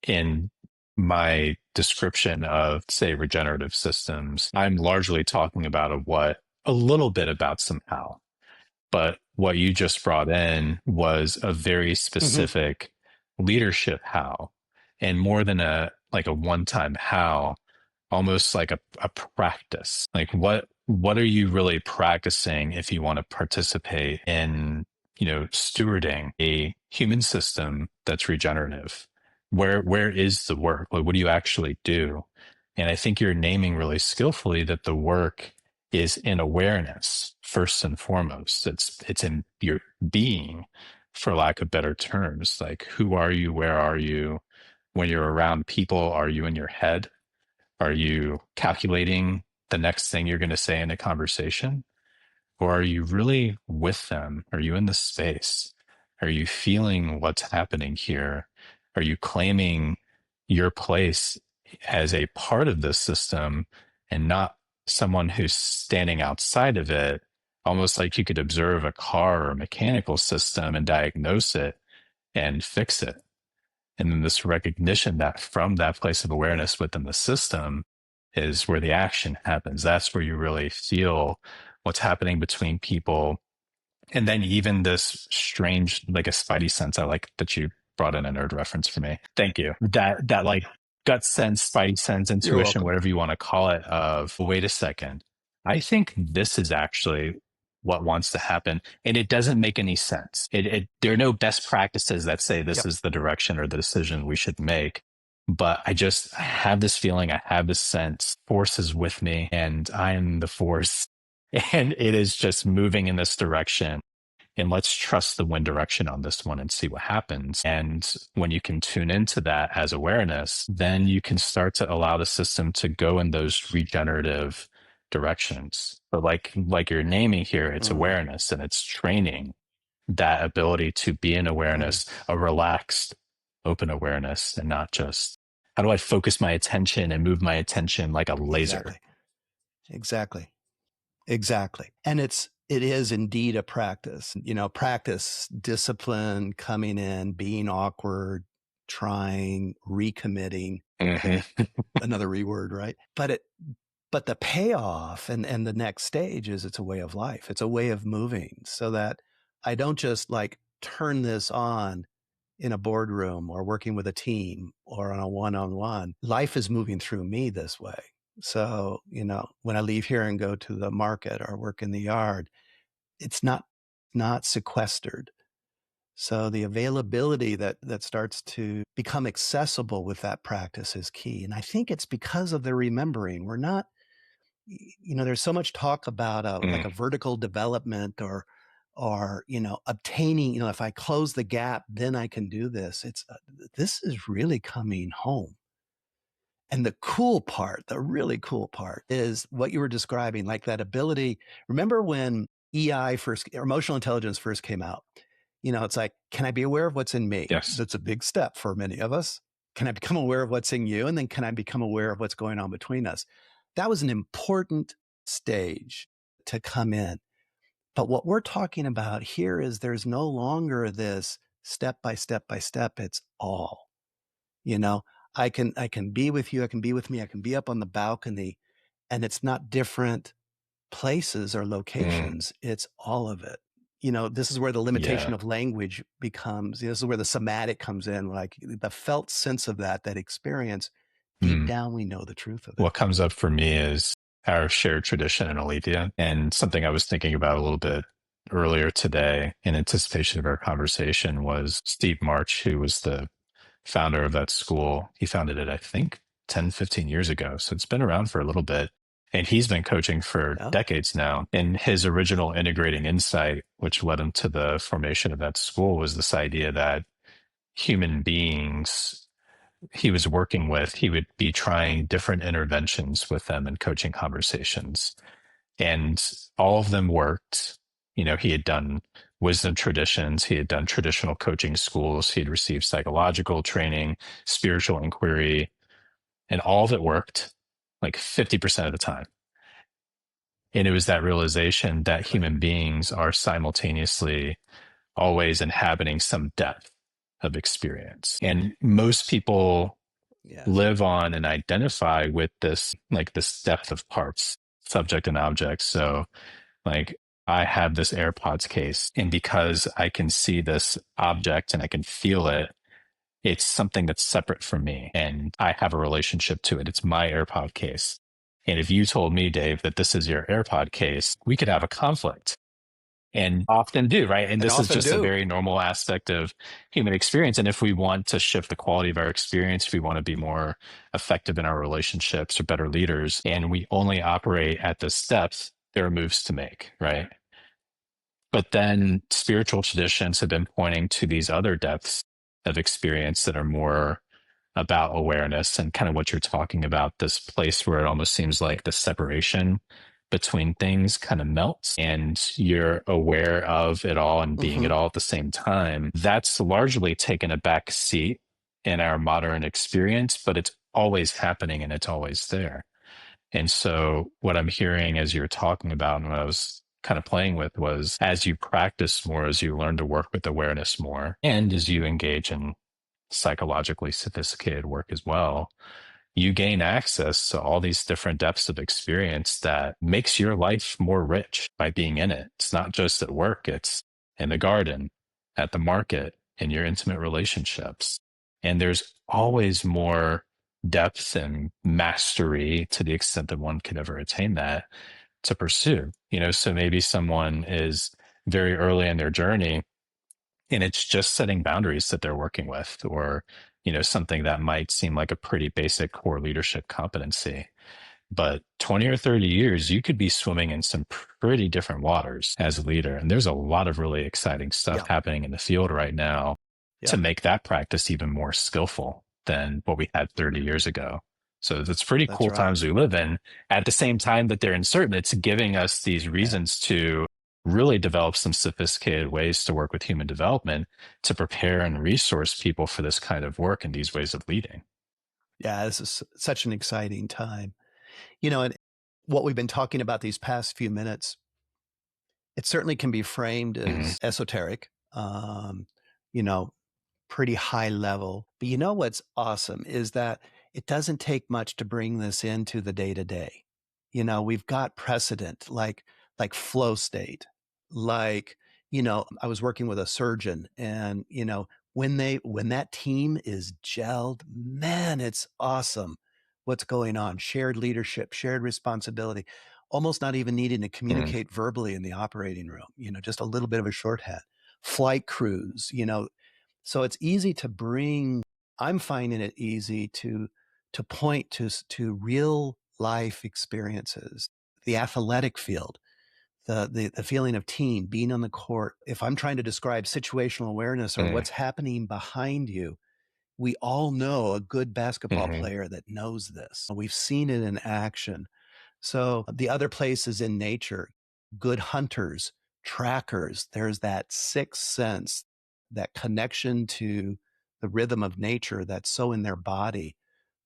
in my description of, say, regenerative systems, I'm largely talking about a little bit about somehow. But what you just brought in was a very specific leadership how, and more than a one-time how, almost like a practice. Like what are you really practicing if you want to participate in, stewarding a human system that's regenerative? Where is the work? Like what do you actually do? And I think you're naming really skillfully that the work is in awareness first and foremost. It's in your being, for lack of better terms. Like who are you? Where are you? When you're around people, are you in your head? Are you calculating the next thing you're going to say in a conversation? Or are you really with them? Are you in the space? Are you feeling what's happening here? Are you claiming your place as a part of this system and not someone who's standing outside of it? Almost like you could observe a car or a mechanical system and diagnose it and fix it. And then this recognition that from that place of awareness within the system is where the action happens. That's where you really feel what's happening between people. And then even this strange, like a spidey sense, I like that you brought in a nerd reference for me. Thank you. That like gut sense, spidey sense, You're intuition, welcome. whatever you want to call it, of wait a second. I think this is actually what wants to happen. And it doesn't make any sense. There are no best practices that say this is the direction or the decision we should make. But I have this feeling, I have this sense, force is with me and I'm the force. And it is just moving in this direction. And let's trust the wind direction on this one and see what happens. And when you can tune into that as awareness, then you can start to allow the system to go in those regenerative directions. But like you're naming here, it's awareness and it's training that ability to be in awareness, a relaxed, open awareness, and not just how do I focus my attention and move my attention like a laser? Exactly. And it's It is indeed a practice, practice, discipline, coming in, being awkward, trying, recommitting, another reword, right? But the payoff and the next stage is it's a way of life. It's a way of moving so that I don't just like turn this on in a boardroom or working with a team or on a one-on-one. Life is moving through me this way. So, when I leave here and go to the market or work in the yard, it's not sequestered. So the availability that starts to become accessible with that practice is key. And I think it's because of the remembering. We're not, there's so much talk about like a vertical development or obtaining, if I close the gap, then I can do this. This is really coming home. And the cool part, the really cool part is what you were describing, like that ability. Remember when emotional intelligence first came out? It's like, can I be aware of what's in me? Yes. That's a big step for many of us. Can I become aware of what's in you? And then can I become aware of what's going on between us? That was an important stage to come in. But what we're talking about here is there's no longer this step by step by step. It's all, I can be with you. I can be with me. I can be up on the balcony, and it's not different places or locations. It's all of it. This is where the limitation of language becomes, this is where the somatic comes in, like the felt sense of that experience. Deep down, we know the truth of it. What comes up for me is our shared tradition in Aletheia, and something I was thinking about a little bit earlier today in anticipation of our conversation was Steve March, who was the founder of that school. He founded it, I think, 10, 15 years ago. So it's been around for a little bit. And he's been coaching for decades now. And his original integrating insight, which led him to the formation of that school, was this idea that human beings he was working with, he would be trying different interventions with them in coaching conversations. And all of them worked. He had done wisdom traditions, he had done traditional coaching schools, he had received psychological training, spiritual inquiry, and all of it worked like 50% of the time. And it was that realization that human beings are simultaneously always inhabiting some depth of experience. And most people live on and identify with this depth of parts, subject and object. So like I have this AirPods case, and because I can see this object and I can feel it, it's something that's separate from me and I have a relationship to it. It's my AirPod case. And if you told me, Dave, that this is your AirPod case, we could have a conflict. And often do, right? And this is just a very normal aspect of human experience. And if we want to shift the quality of our experience, if we want to be more effective in our relationships or better leaders, and we only operate at this depth, there are moves to make, right? But then spiritual traditions have been pointing to these other depths of experience that are more about awareness and kind of what you're talking about, this place where it almost seems like the separation between things kind of melts and you're aware of it all and being it all at the same time. That's largely taken a back seat in our modern experience, but it's always happening and it's always there. And so what I'm hearing as you're talking about and what I was kind of playing with was as you practice more, as you learn to work with awareness more, and as you engage in psychologically sophisticated work as well, you gain access to all these different depths of experience that makes your life more rich by being in it. It's not just at work, it's in the garden, at the market, in your intimate relationships. And there's always more depth and mastery to the extent that one could ever attain that to pursue. So maybe someone is very early in their journey and it's just setting boundaries that they're working with, or something that might seem like a pretty basic core leadership competency, but 20 or 30 years you could be swimming in some pretty different waters as a leader. And there's a lot of really exciting stuff happening in the field right now to make that practice even more skillful than what we had 30 years ago. So that's pretty cool times we live in. At the same time that they're uncertain, it's giving us these reasons to really develop some sophisticated ways to work with human development to prepare and resource people for this kind of work and these ways of leading. Yeah, this is such an exciting time. And what we've been talking about these past few minutes It certainly can be framed Hmm. as esoteric, you know, pretty high level. But you know what's awesome is that it doesn't take much to bring this into the day to day. We've got precedent like flow state, like, I was working with a surgeon and, when that team is gelled, man, it's awesome what's going on. Shared leadership, shared responsibility, almost not even needing to Hmm. communicate verbally in the operating room, just a little bit of a shorthand. Flight crews, so it's easy to bring. I'm finding it easy to point to real life experiences, the athletic field, the feeling of team, being on the court. If I'm trying to describe situational awareness or Hmm. what's happening behind you, we all know a good basketball Hmm. player that knows this. We've seen it in action. So the other places in nature, good hunters, trackers, there's that sixth sense, that connection to the rhythm of nature that's so in their body.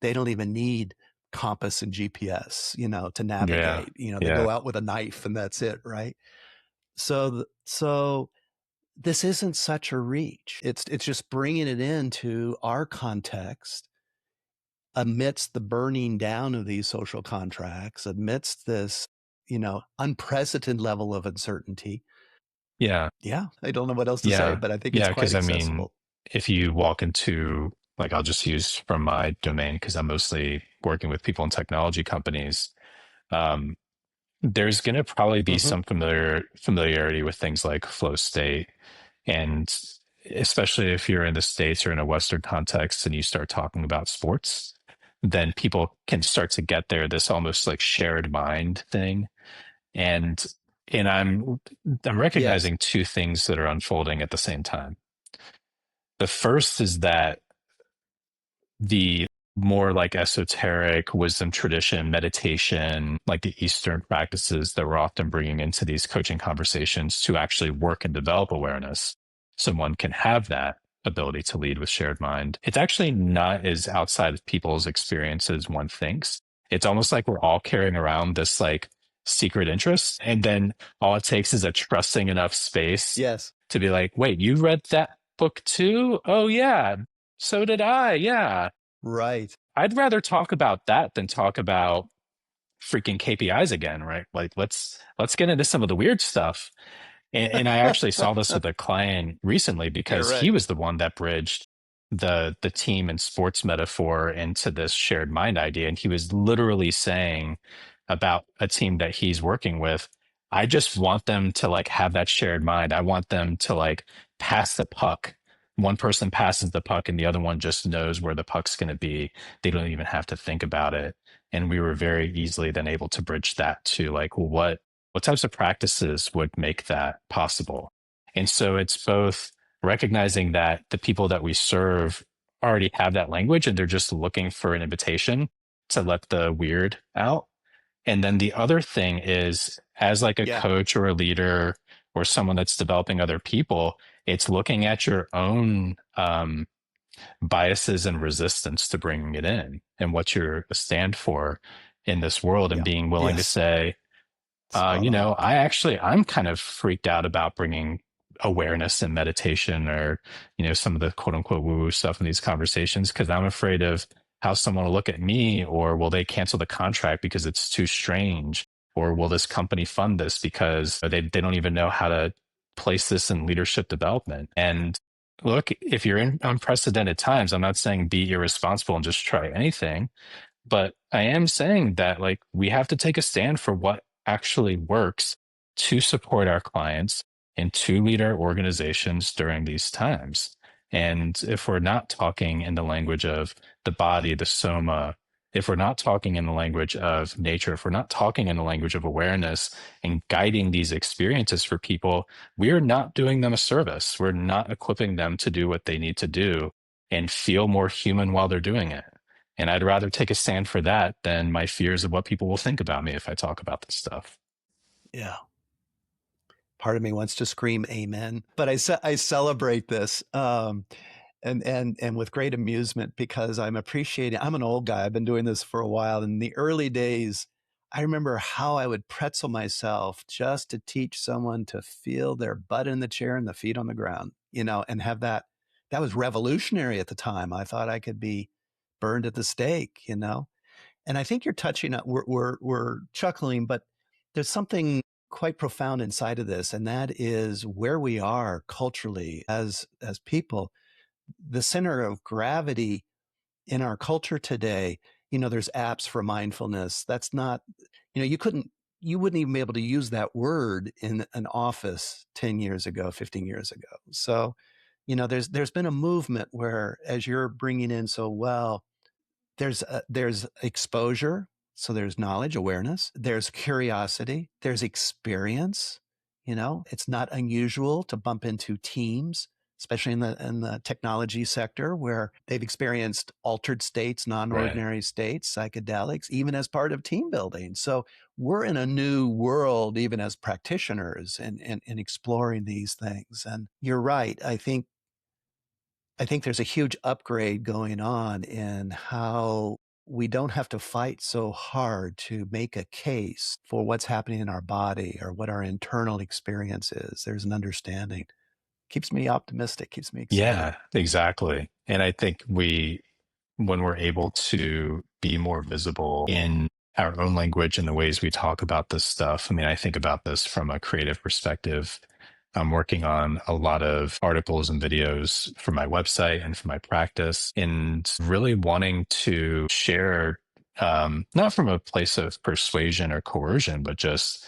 They don't even need compass and GPS, to Yeah. navigate. They Yeah. go out with a knife and that's it, right? So this isn't such a reach. It's just bringing it into our context amidst the burning down of these social contracts, amidst this, unprecedented level of uncertainty. Yeah. Yeah, I don't know what else to say, Yeah. but I think it's Yeah. quite Because I mean, accessible. if you walk into, like, I'll just use from my domain because I'm mostly working with people in technology companies. Um, there's going to probably be Hmm. some familiarity with things like flow state, and especially if you're in the States or in a Western context and you start talking about sports, then people can start to get there, this almost like shared mind thing. And I'm Yes. recognizing two things that are unfolding at the same time. The first is that the more like esoteric wisdom tradition, meditation, like the Eastern practices that we're often bringing into these coaching conversations to actually work and develop awareness. Someone can have that ability to lead with shared mind. It's actually not as outside of people's experience as one thinks. It's almost like we're all carrying around this like secret interest. And then all it takes is a trusting enough space Yes. to be like, wait, you read that book too? Oh, yeah. So did I. Yeah. Right. I'd rather talk about that than talk about freaking KPIs again, right? Like let's get into some of the weird stuff. And I actually saw this with a client recently You're because he right. was the one that bridged the team and sports metaphor into this shared mind idea. And he was literally saying about a team that he's working with, I just want them to like have that shared mind. I want them to like pass the puck. One person passes the puck and the other one just knows where the puck's going to be. They don't even have to think about it. And we were very easily then able to bridge that to like, well, what types of practices would make that possible? And so it's both recognizing that the people that we serve already have that language and they're just looking for an invitation to let the weird out. And then the other thing is, as like a Yeah. coach or a leader or someone that's developing other people, it's looking at your own biases and resistance to bringing it in and what you're a stand for in this world and Yeah. being willing to Yes. say, Spot on. I'm kind of freaked out about bringing awareness and meditation or, some of the quote unquote woo woo stuff in these conversations because I'm afraid of how someone will look at me or will they cancel the contract because it's too strange or will this company fund this because they don't even know how to place this in leadership development. And look, if you're in unprecedented times, I'm not saying be irresponsible and just try anything. But I am saying that like we have to take a stand for what actually works to support our clients and to lead our organizations during these times. And if we're not talking in the language of the body, the soma, if we're not talking in the language of nature, if we're not talking in the language of awareness and guiding these experiences for people, we're not doing them a service. We're not equipping them to do what they need to do and feel more human while they're doing it. And I'd rather take a stand for that than my fears of what people will think about me if I talk about this stuff. Yeah. Part of me wants to scream amen, but I celebrate this. And with great amusement because I'm an old guy. I've been doing this for a while. In the early days, I remember how I would pretzel myself just to teach someone to feel their butt in the chair and the feet on the ground, and have that. That was revolutionary at the time. I thought I could be burned at the stake. And I think you're touching on, we're chuckling, but there's something quite profound inside of this, and that is where we are culturally as people. The center of gravity in our culture today, there's apps for mindfulness. That's not, you wouldn't even be able to use that word in an office 10 years ago, 15 years ago. So, there's been a movement where, as you're bringing in so well, there's exposure. So there's knowledge, awareness, there's curiosity, there's experience. It's not unusual to bump into teams, especially in the technology sector, where they've experienced altered states, non-ordinary states, psychedelics, even as part of team building. So we're in a new world, even as practitioners, and exploring these things. And you're right. I think there's a huge upgrade going on in how we don't have to fight so hard to make a case for what's happening in our body or what our internal experience is. There's an understanding. Keeps me optimistic, keeps me excited. Yeah, exactly. And I think when we're able to be more visible in our own language and the ways we talk about this stuff, I mean, I think about this from a creative perspective. I'm working on a lot of articles and videos for my website and for my practice, and really wanting to share, not from a place of persuasion or coercion, but just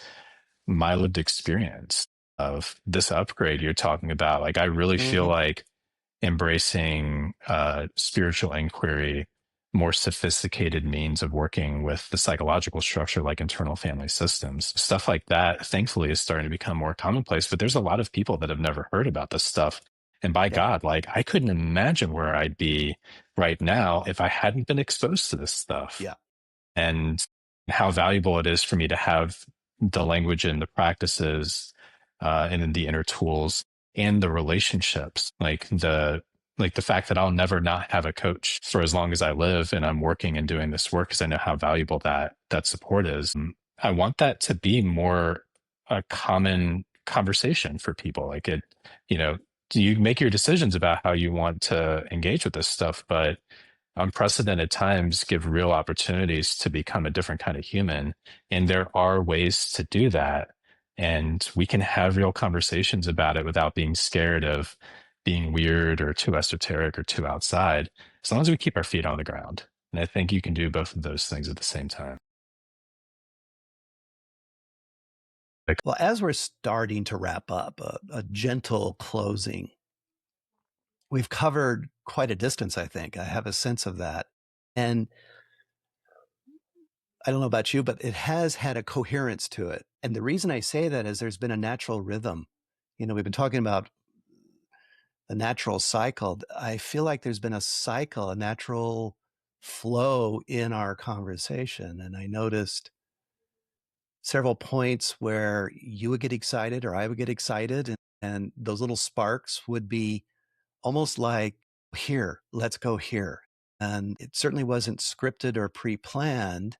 my lived experience of this upgrade you're talking about. Like, I really feel like embracing spiritual inquiry, more sophisticated means of working with the psychological structure, like internal family systems, stuff like that, thankfully is starting to become more commonplace. But there's a lot of people that have never heard about this stuff. And by Yeah. God, like, I couldn't imagine where I'd be right now if I hadn't been exposed to this stuff. Yeah. And how valuable it is for me to have the language and the practices, and the inner tools and the relationships, like the fact that I'll never not have a coach for as long as I live, and I'm working and doing this work because I know how valuable that support is. I want that to be more a common conversation for people. Like, you know, you make your decisions about how you want to engage with this stuff, but unprecedented times give real opportunities to become a different kind of human. And there are ways to do that. And we can have real conversations about it without being scared of being weird or too esoteric or too outside, as long as we keep our feet on the ground. And I think you can do both of those things at the same time. Like, Well, as we're starting to wrap up, a gentle closing, we've covered quite a distance, I think. I have a sense of that. And I don't know about you, but it has had a coherence to it. And the reason I say that is there's been a natural rhythm. We've been talking about the natural cycle. I feel like there's been a cycle, a natural flow in our conversation. And I noticed several points where you would get excited or I would get excited, and those little sparks would be almost like, here, let's go here. And it certainly wasn't scripted or pre-planned,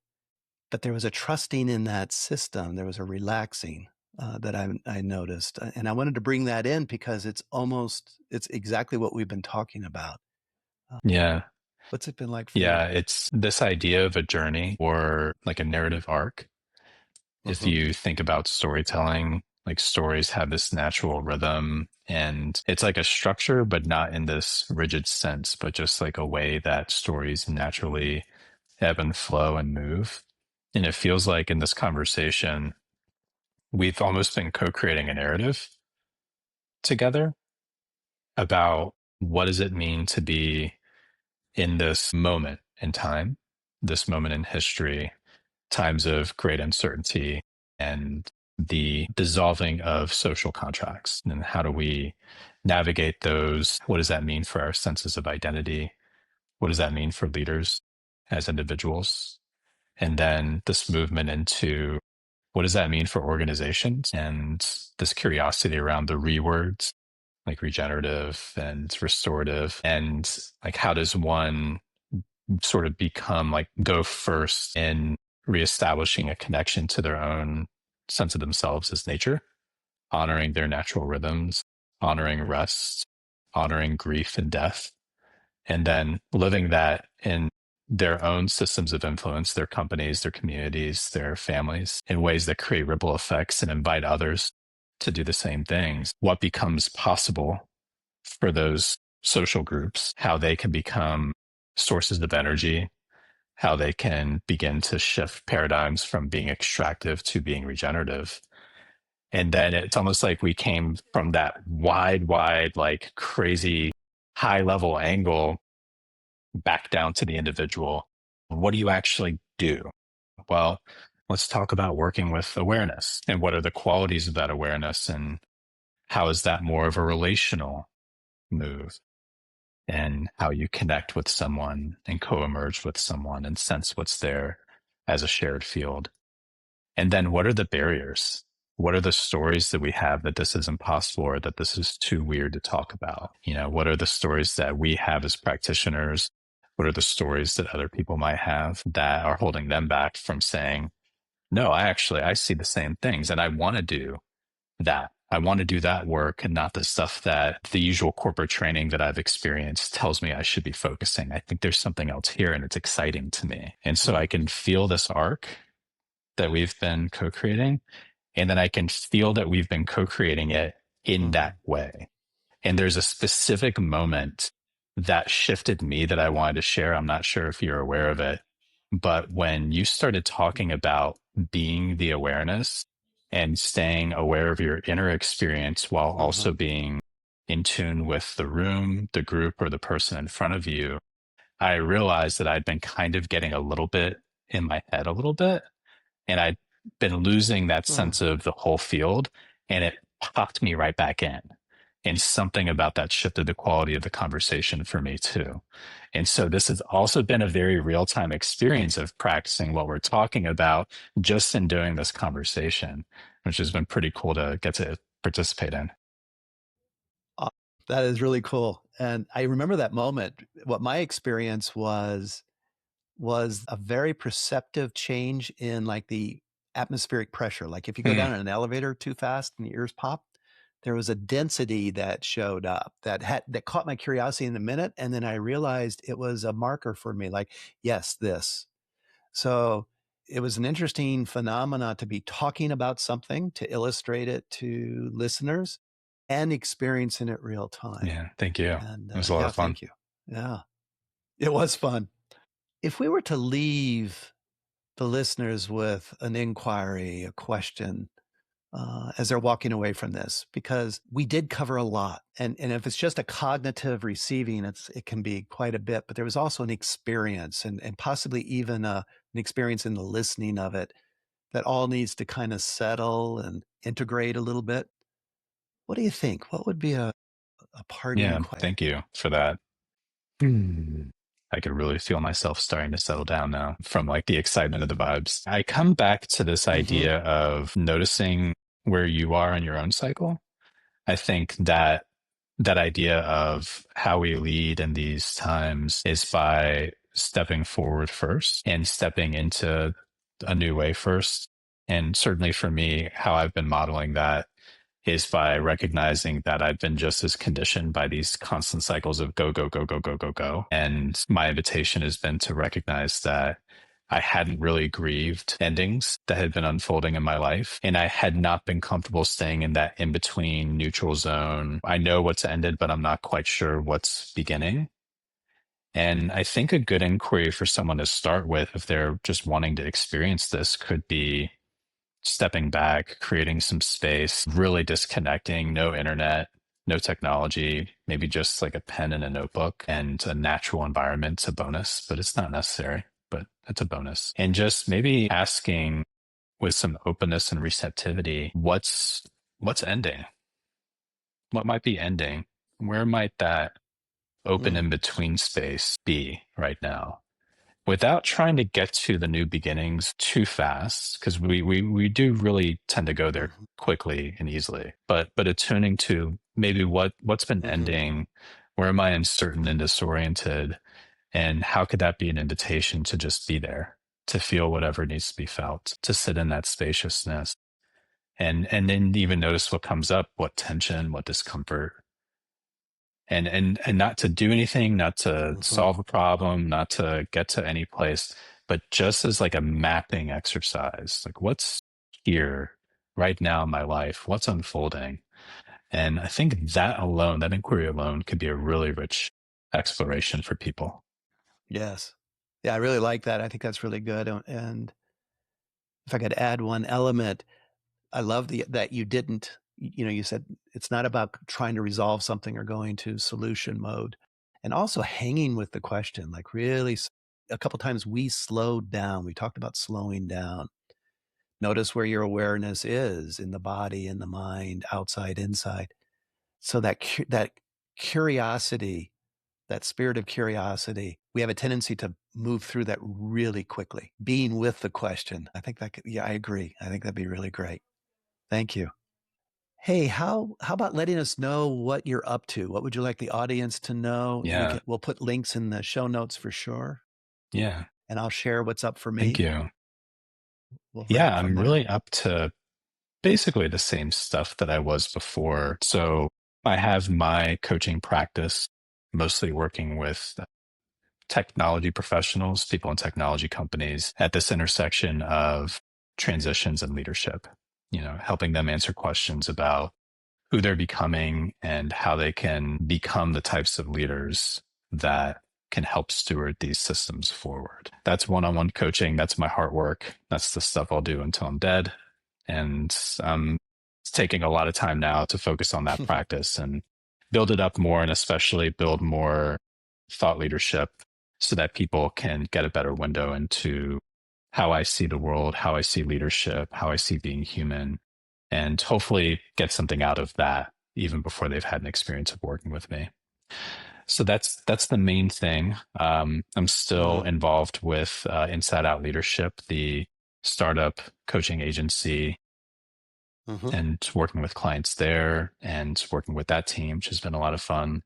but there was a trusting in that system. There was a relaxing that I noticed. And I wanted to bring that in because it's exactly what we've been talking about. yeah. What's it been like for you? Yeah. It's this idea of a journey or like a narrative arc. If you think about storytelling, like, stories have this natural rhythm, and it's like a structure, but not in this rigid sense, but just like a way that stories naturally ebb and flow and move. And it feels like in this conversation, we've almost been co-creating a narrative together about what does it mean to be in this moment in time, this moment in history, times of great uncertainty, and the dissolving of social contracts. And how do we navigate those? What does that mean for our senses of identity? What does that mean for leaders as individuals? And then this movement into what does that mean for organizations, and this curiosity around the rewords, like regenerative and restorative, and like how does one sort of become, like, go first in reestablishing a connection to their own sense of themselves as nature, honoring their natural rhythms, honoring rest, honoring grief and death, and then living that in their own systems of influence, their companies, their communities, their families, in ways that create ripple effects and invite others to do the same things. What becomes possible for those social groups, how they can become sources of energy, how they can begin to shift paradigms from being extractive to being regenerative. And then it's almost like we came from that wide, like crazy high level angle back down to the individual. What do you actually do? Well, let's talk about working with awareness and what are the qualities of that awareness and how is that more of a relational move and how you connect with someone and co-emerge with someone and sense what's there as a shared field. And then what are the barriers? What are the stories that we have that this is impossible or that this is too weird to talk about? What are the stories that we have as practitioners? What are the stories that other people might have that are holding them back from saying, no, I see the same things and I want to do that. I want to do that work and not the stuff that the usual corporate training that I've experienced tells me I should be focusing. I think there's something else here and it's exciting to me. And so I can feel this arc that we've been co-creating, and then I can feel that we've been co-creating it in that way. And there's a specific moment that shifted me that I wanted to share. I'm not sure if you're aware of it, but when you started talking about being the awareness and staying aware of your inner experience while also being in tune with the room, the group, or the person in front of you, I realized that I'd been kind of getting a little bit in my head a little bit. And I'd been losing that sense of the whole field, and it popped me right back in. And something about that shifted the quality of the conversation for me too. And so this has also been a very real time experience of practicing what we're talking about just in doing this conversation, which has been pretty cool to get to participate in. That is really cool. And I remember that moment. What my experience was a very perceptive change in like the atmospheric pressure. Like if you go down in an elevator too fast and your ears pop, there was a density that showed up that caught my curiosity in a minute. And then I realized it was a marker for me, like, yes, this. So it was an interesting phenomena to be talking about something, to illustrate it to listeners and experience in it real time. Yeah, thank you. And It was a lot of fun. thank you. Yeah, it was fun. If we were to leave the listeners with an inquiry, a question, as they're walking away from this, because we did cover a lot. And if it's just a cognitive receiving, it can be quite a bit, but there was also an experience and possibly even an experience in the listening of it that all needs to kind of settle and integrate a little bit. What do you think? What would be a parting Yeah, question? thank you for that. I could really feel myself starting to settle down now from like the excitement of the vibes. I come back to this idea of noticing where you are in your own cycle. I think that that idea of how we lead in these times is by stepping forward first and stepping into a new way first. And certainly for me, how I've been modeling that is by recognizing that I've been just as conditioned by these constant cycles of go, go, go, go, go, go, go. And my invitation has been to recognize that I hadn't really grieved endings that had been unfolding in my life. And I had not been comfortable staying in that in between neutral zone. I know what's ended, but I'm not quite sure what's beginning. And I think a good inquiry for someone to start with, if they're just wanting to experience this, could be stepping back, creating some space, really disconnecting, no internet, no technology, maybe just like a pen and a notebook and a natural environment's a bonus, but it's not necessary, but it's a bonus. And just maybe asking with some openness and receptivity, what's ending? What might be ending? Where might that open in between space be right now? Without trying to get to the new beginnings too fast, because we do really tend to go there quickly and easily, but attuning to maybe what's been ending, where am I uncertain and disoriented, and how could that be an invitation to just be there to feel whatever needs to be felt, to sit in that spaciousness, and then even notice what comes up, what tension, what discomfort, and not to do anything, not to Mhm. solve a problem, not to get to any place, but just as like a mapping exercise, like what's here right now in my life, what's unfolding. And I think that alone, that inquiry alone, could be a really rich exploration for people. Yes. Yeah, I really like that. I think that's really good. And if I could add one element, I love that you didn't, you said it's not about trying to resolve something or going to solution mode. And also hanging with the question, like really a couple times we slowed down. We talked about slowing down. Notice where your awareness is in the body, in the mind, outside, inside. So that curiosity, that spirit of curiosity, we have a tendency to move through that really quickly. Being with the question, I think yeah, I agree. I think that'd be really great. Thank you. Hey, how about letting us know what you're up to? What would you like the audience to know? Yeah. We'll put links in the show notes for sure, Yeah. and I'll share what's up for Thank me. you. We'll Yeah. wrap from I'm there. really up to basically the same stuff that I was before. So I have my coaching practice, mostly working with technology professionals, people in technology companies at this intersection of transitions and leadership, helping them answer questions about who they're becoming and how they can become the types of leaders that can help steward these systems forward. That's one-on-one coaching. That's my heart work. That's the stuff I'll do until I'm dead. And it's taking a lot of time now to focus on that practice and build it up more, and especially build more thought leadership so that people can get a better window into how I see the world, how I see leadership, how I see being human, and hopefully get something out of that even before they've had an experience of working with me. So that's the main thing. I'm still Mm, involved with Inside Out Leadership, the startup coaching agency, mhm. and working with clients there and working with that team, which has been a lot of fun.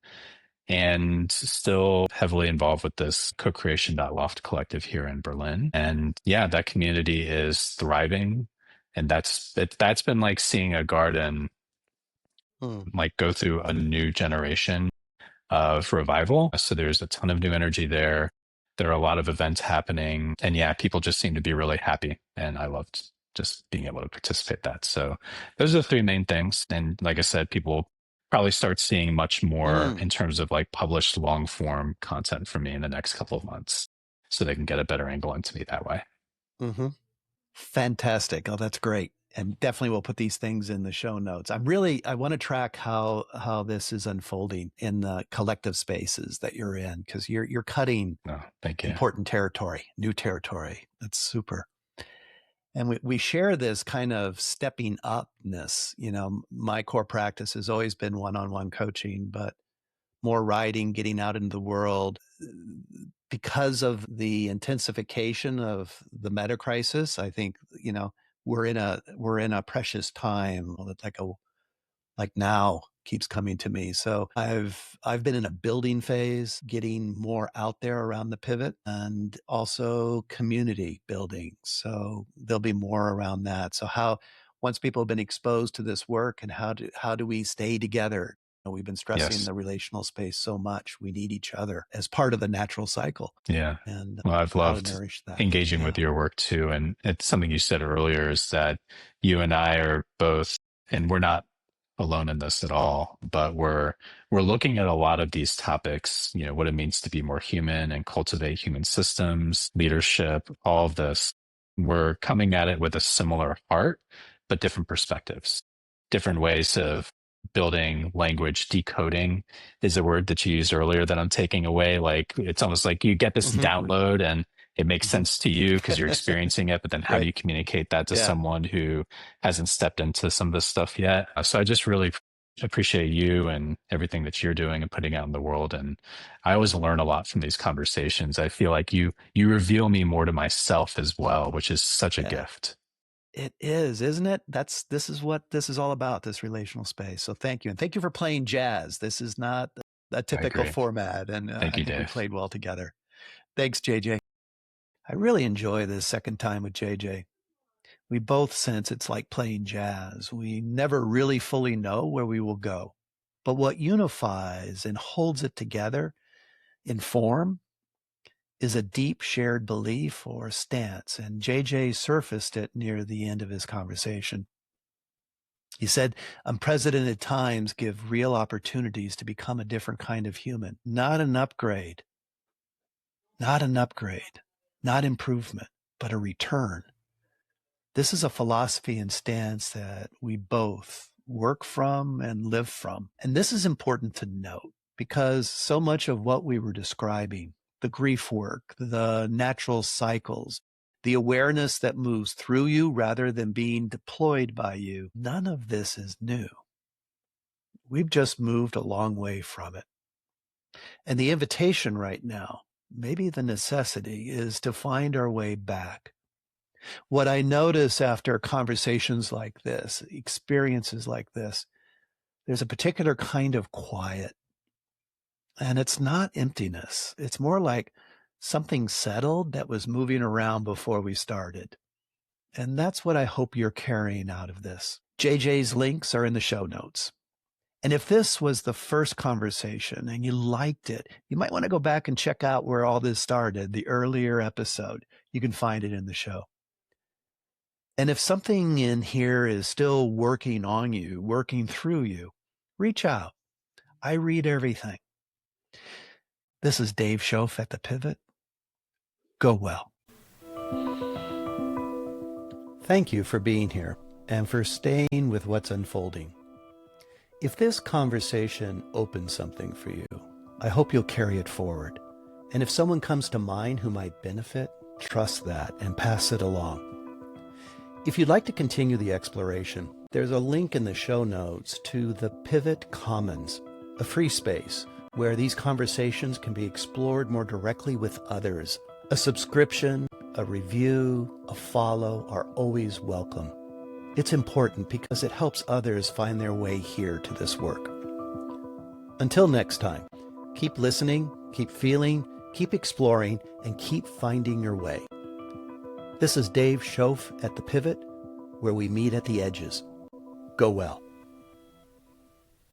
And still heavily involved with this co-creation loft collective here in Berlin. And yeah, that community is thriving. And that's been like seeing a garden Mm, like go through a new generation of revival. So there's a ton of new energy there. There are a lot of events happening. And yeah, people just seem to be really happy. And I loved just being able to participate in that. So those are the three main things. And like I said, people probably start seeing much more mm, in terms of like published long form content from me in the next couple of months so they can get a better angle into me that way. mhm. Fantastic. Oh, that's great. And definitely we'll put these things in the show notes. I want to track how this is unfolding in the collective spaces that you're in, because you're cutting No, thank you. important territory, new territory. That's super. And we share this kind of stepping upness. My core practice has always been one-on-one coaching, but more writing, getting out into the world. Because of the intensification of the meta crisis, I think, we're in a precious time that like now keeps coming to me. So I've been in a building phase, getting more out there around the pivot, and also community building. So there'll be more around that. So once people have been exposed to this work, and how do we stay together? We've been stressing Yes. the relational space so much. We need each other as part of the natural cycle, Yeah. and Well, I've so how to loved nourish that. engaging Yeah. with your work too. And it's something you said earlier is that you and I are both, and we're not alone in this at all, but we're looking at a lot of these topics, what it means to be more human and cultivate human systems, leadership, all of this. We're coming at it with a similar heart, but different perspectives, different ways of building language. Decoding is a word that you used earlier that I'm taking away. Like it's almost like you get this Hmm. download and it makes Hmm. sense to you because you're experiencing it, but then how do Right. you communicate that to Yeah. someone who hasn't stepped into some of this stuff yet? So I just really appreciate you and everything that you're doing and putting out in the world. And I always learn a lot from these conversations. I feel like you reveal me more to myself as well, which is such a Yeah. gift. It is, isn't it? This is what this is all about, this relational space. So thank you. And thank you for playing jazz. This is not a I typical agree. format. And Thank I you, think we Dave. played well together. Thanks, JJ. I really enjoy this second time with JJ. We both sense it's like playing jazz. We never really fully know where we will go. But what unifies and holds it together in form is a deep shared belief or stance. And JJ surfaced it near the end of his conversation. He said, unprecedented times give real opportunities to become a different kind of human, not an upgrade, not improvement, but a return. This is a philosophy and stance that we both work from and live from. And this is important to note because so much of what we were describing, the grief work, the natural cycles, the awareness that moves through you rather than being deployed by you, none of this is new. We've just moved a long way from it. And the invitation right now, maybe the necessity, is to find our way back. What I notice after conversations like this, experiences like this, there's a particular kind of quiet. And it's not emptiness. It's more like something settled that was moving around before we started. And that's what I hope you're carrying out of this. JJ's links are in the show notes. And if this was the first conversation and you liked it, you might want to go back and check out where all this started, the earlier episode. You can find it in the show. And if something in here is still working on you, working through you, reach out. I read everything. This is Dave Schoaf at The Pivot. Go well. Thank you for being here and for staying with what's unfolding. If this conversation opens something for you, I hope you'll carry it forward. And if someone comes to mind who might benefit, trust that and pass it along. If you'd like to continue the exploration, there's a link in the show notes to the Pivot Commons, a free space where these conversations can be explored more directly with others. A subscription, a review, a follow are always welcome. It's important because it helps others find their way here to this work. Until next time, keep listening, keep feeling, keep exploring, and keep finding your way. This is Dave Schoaf at The Pivot, where we meet at the edges. Go well.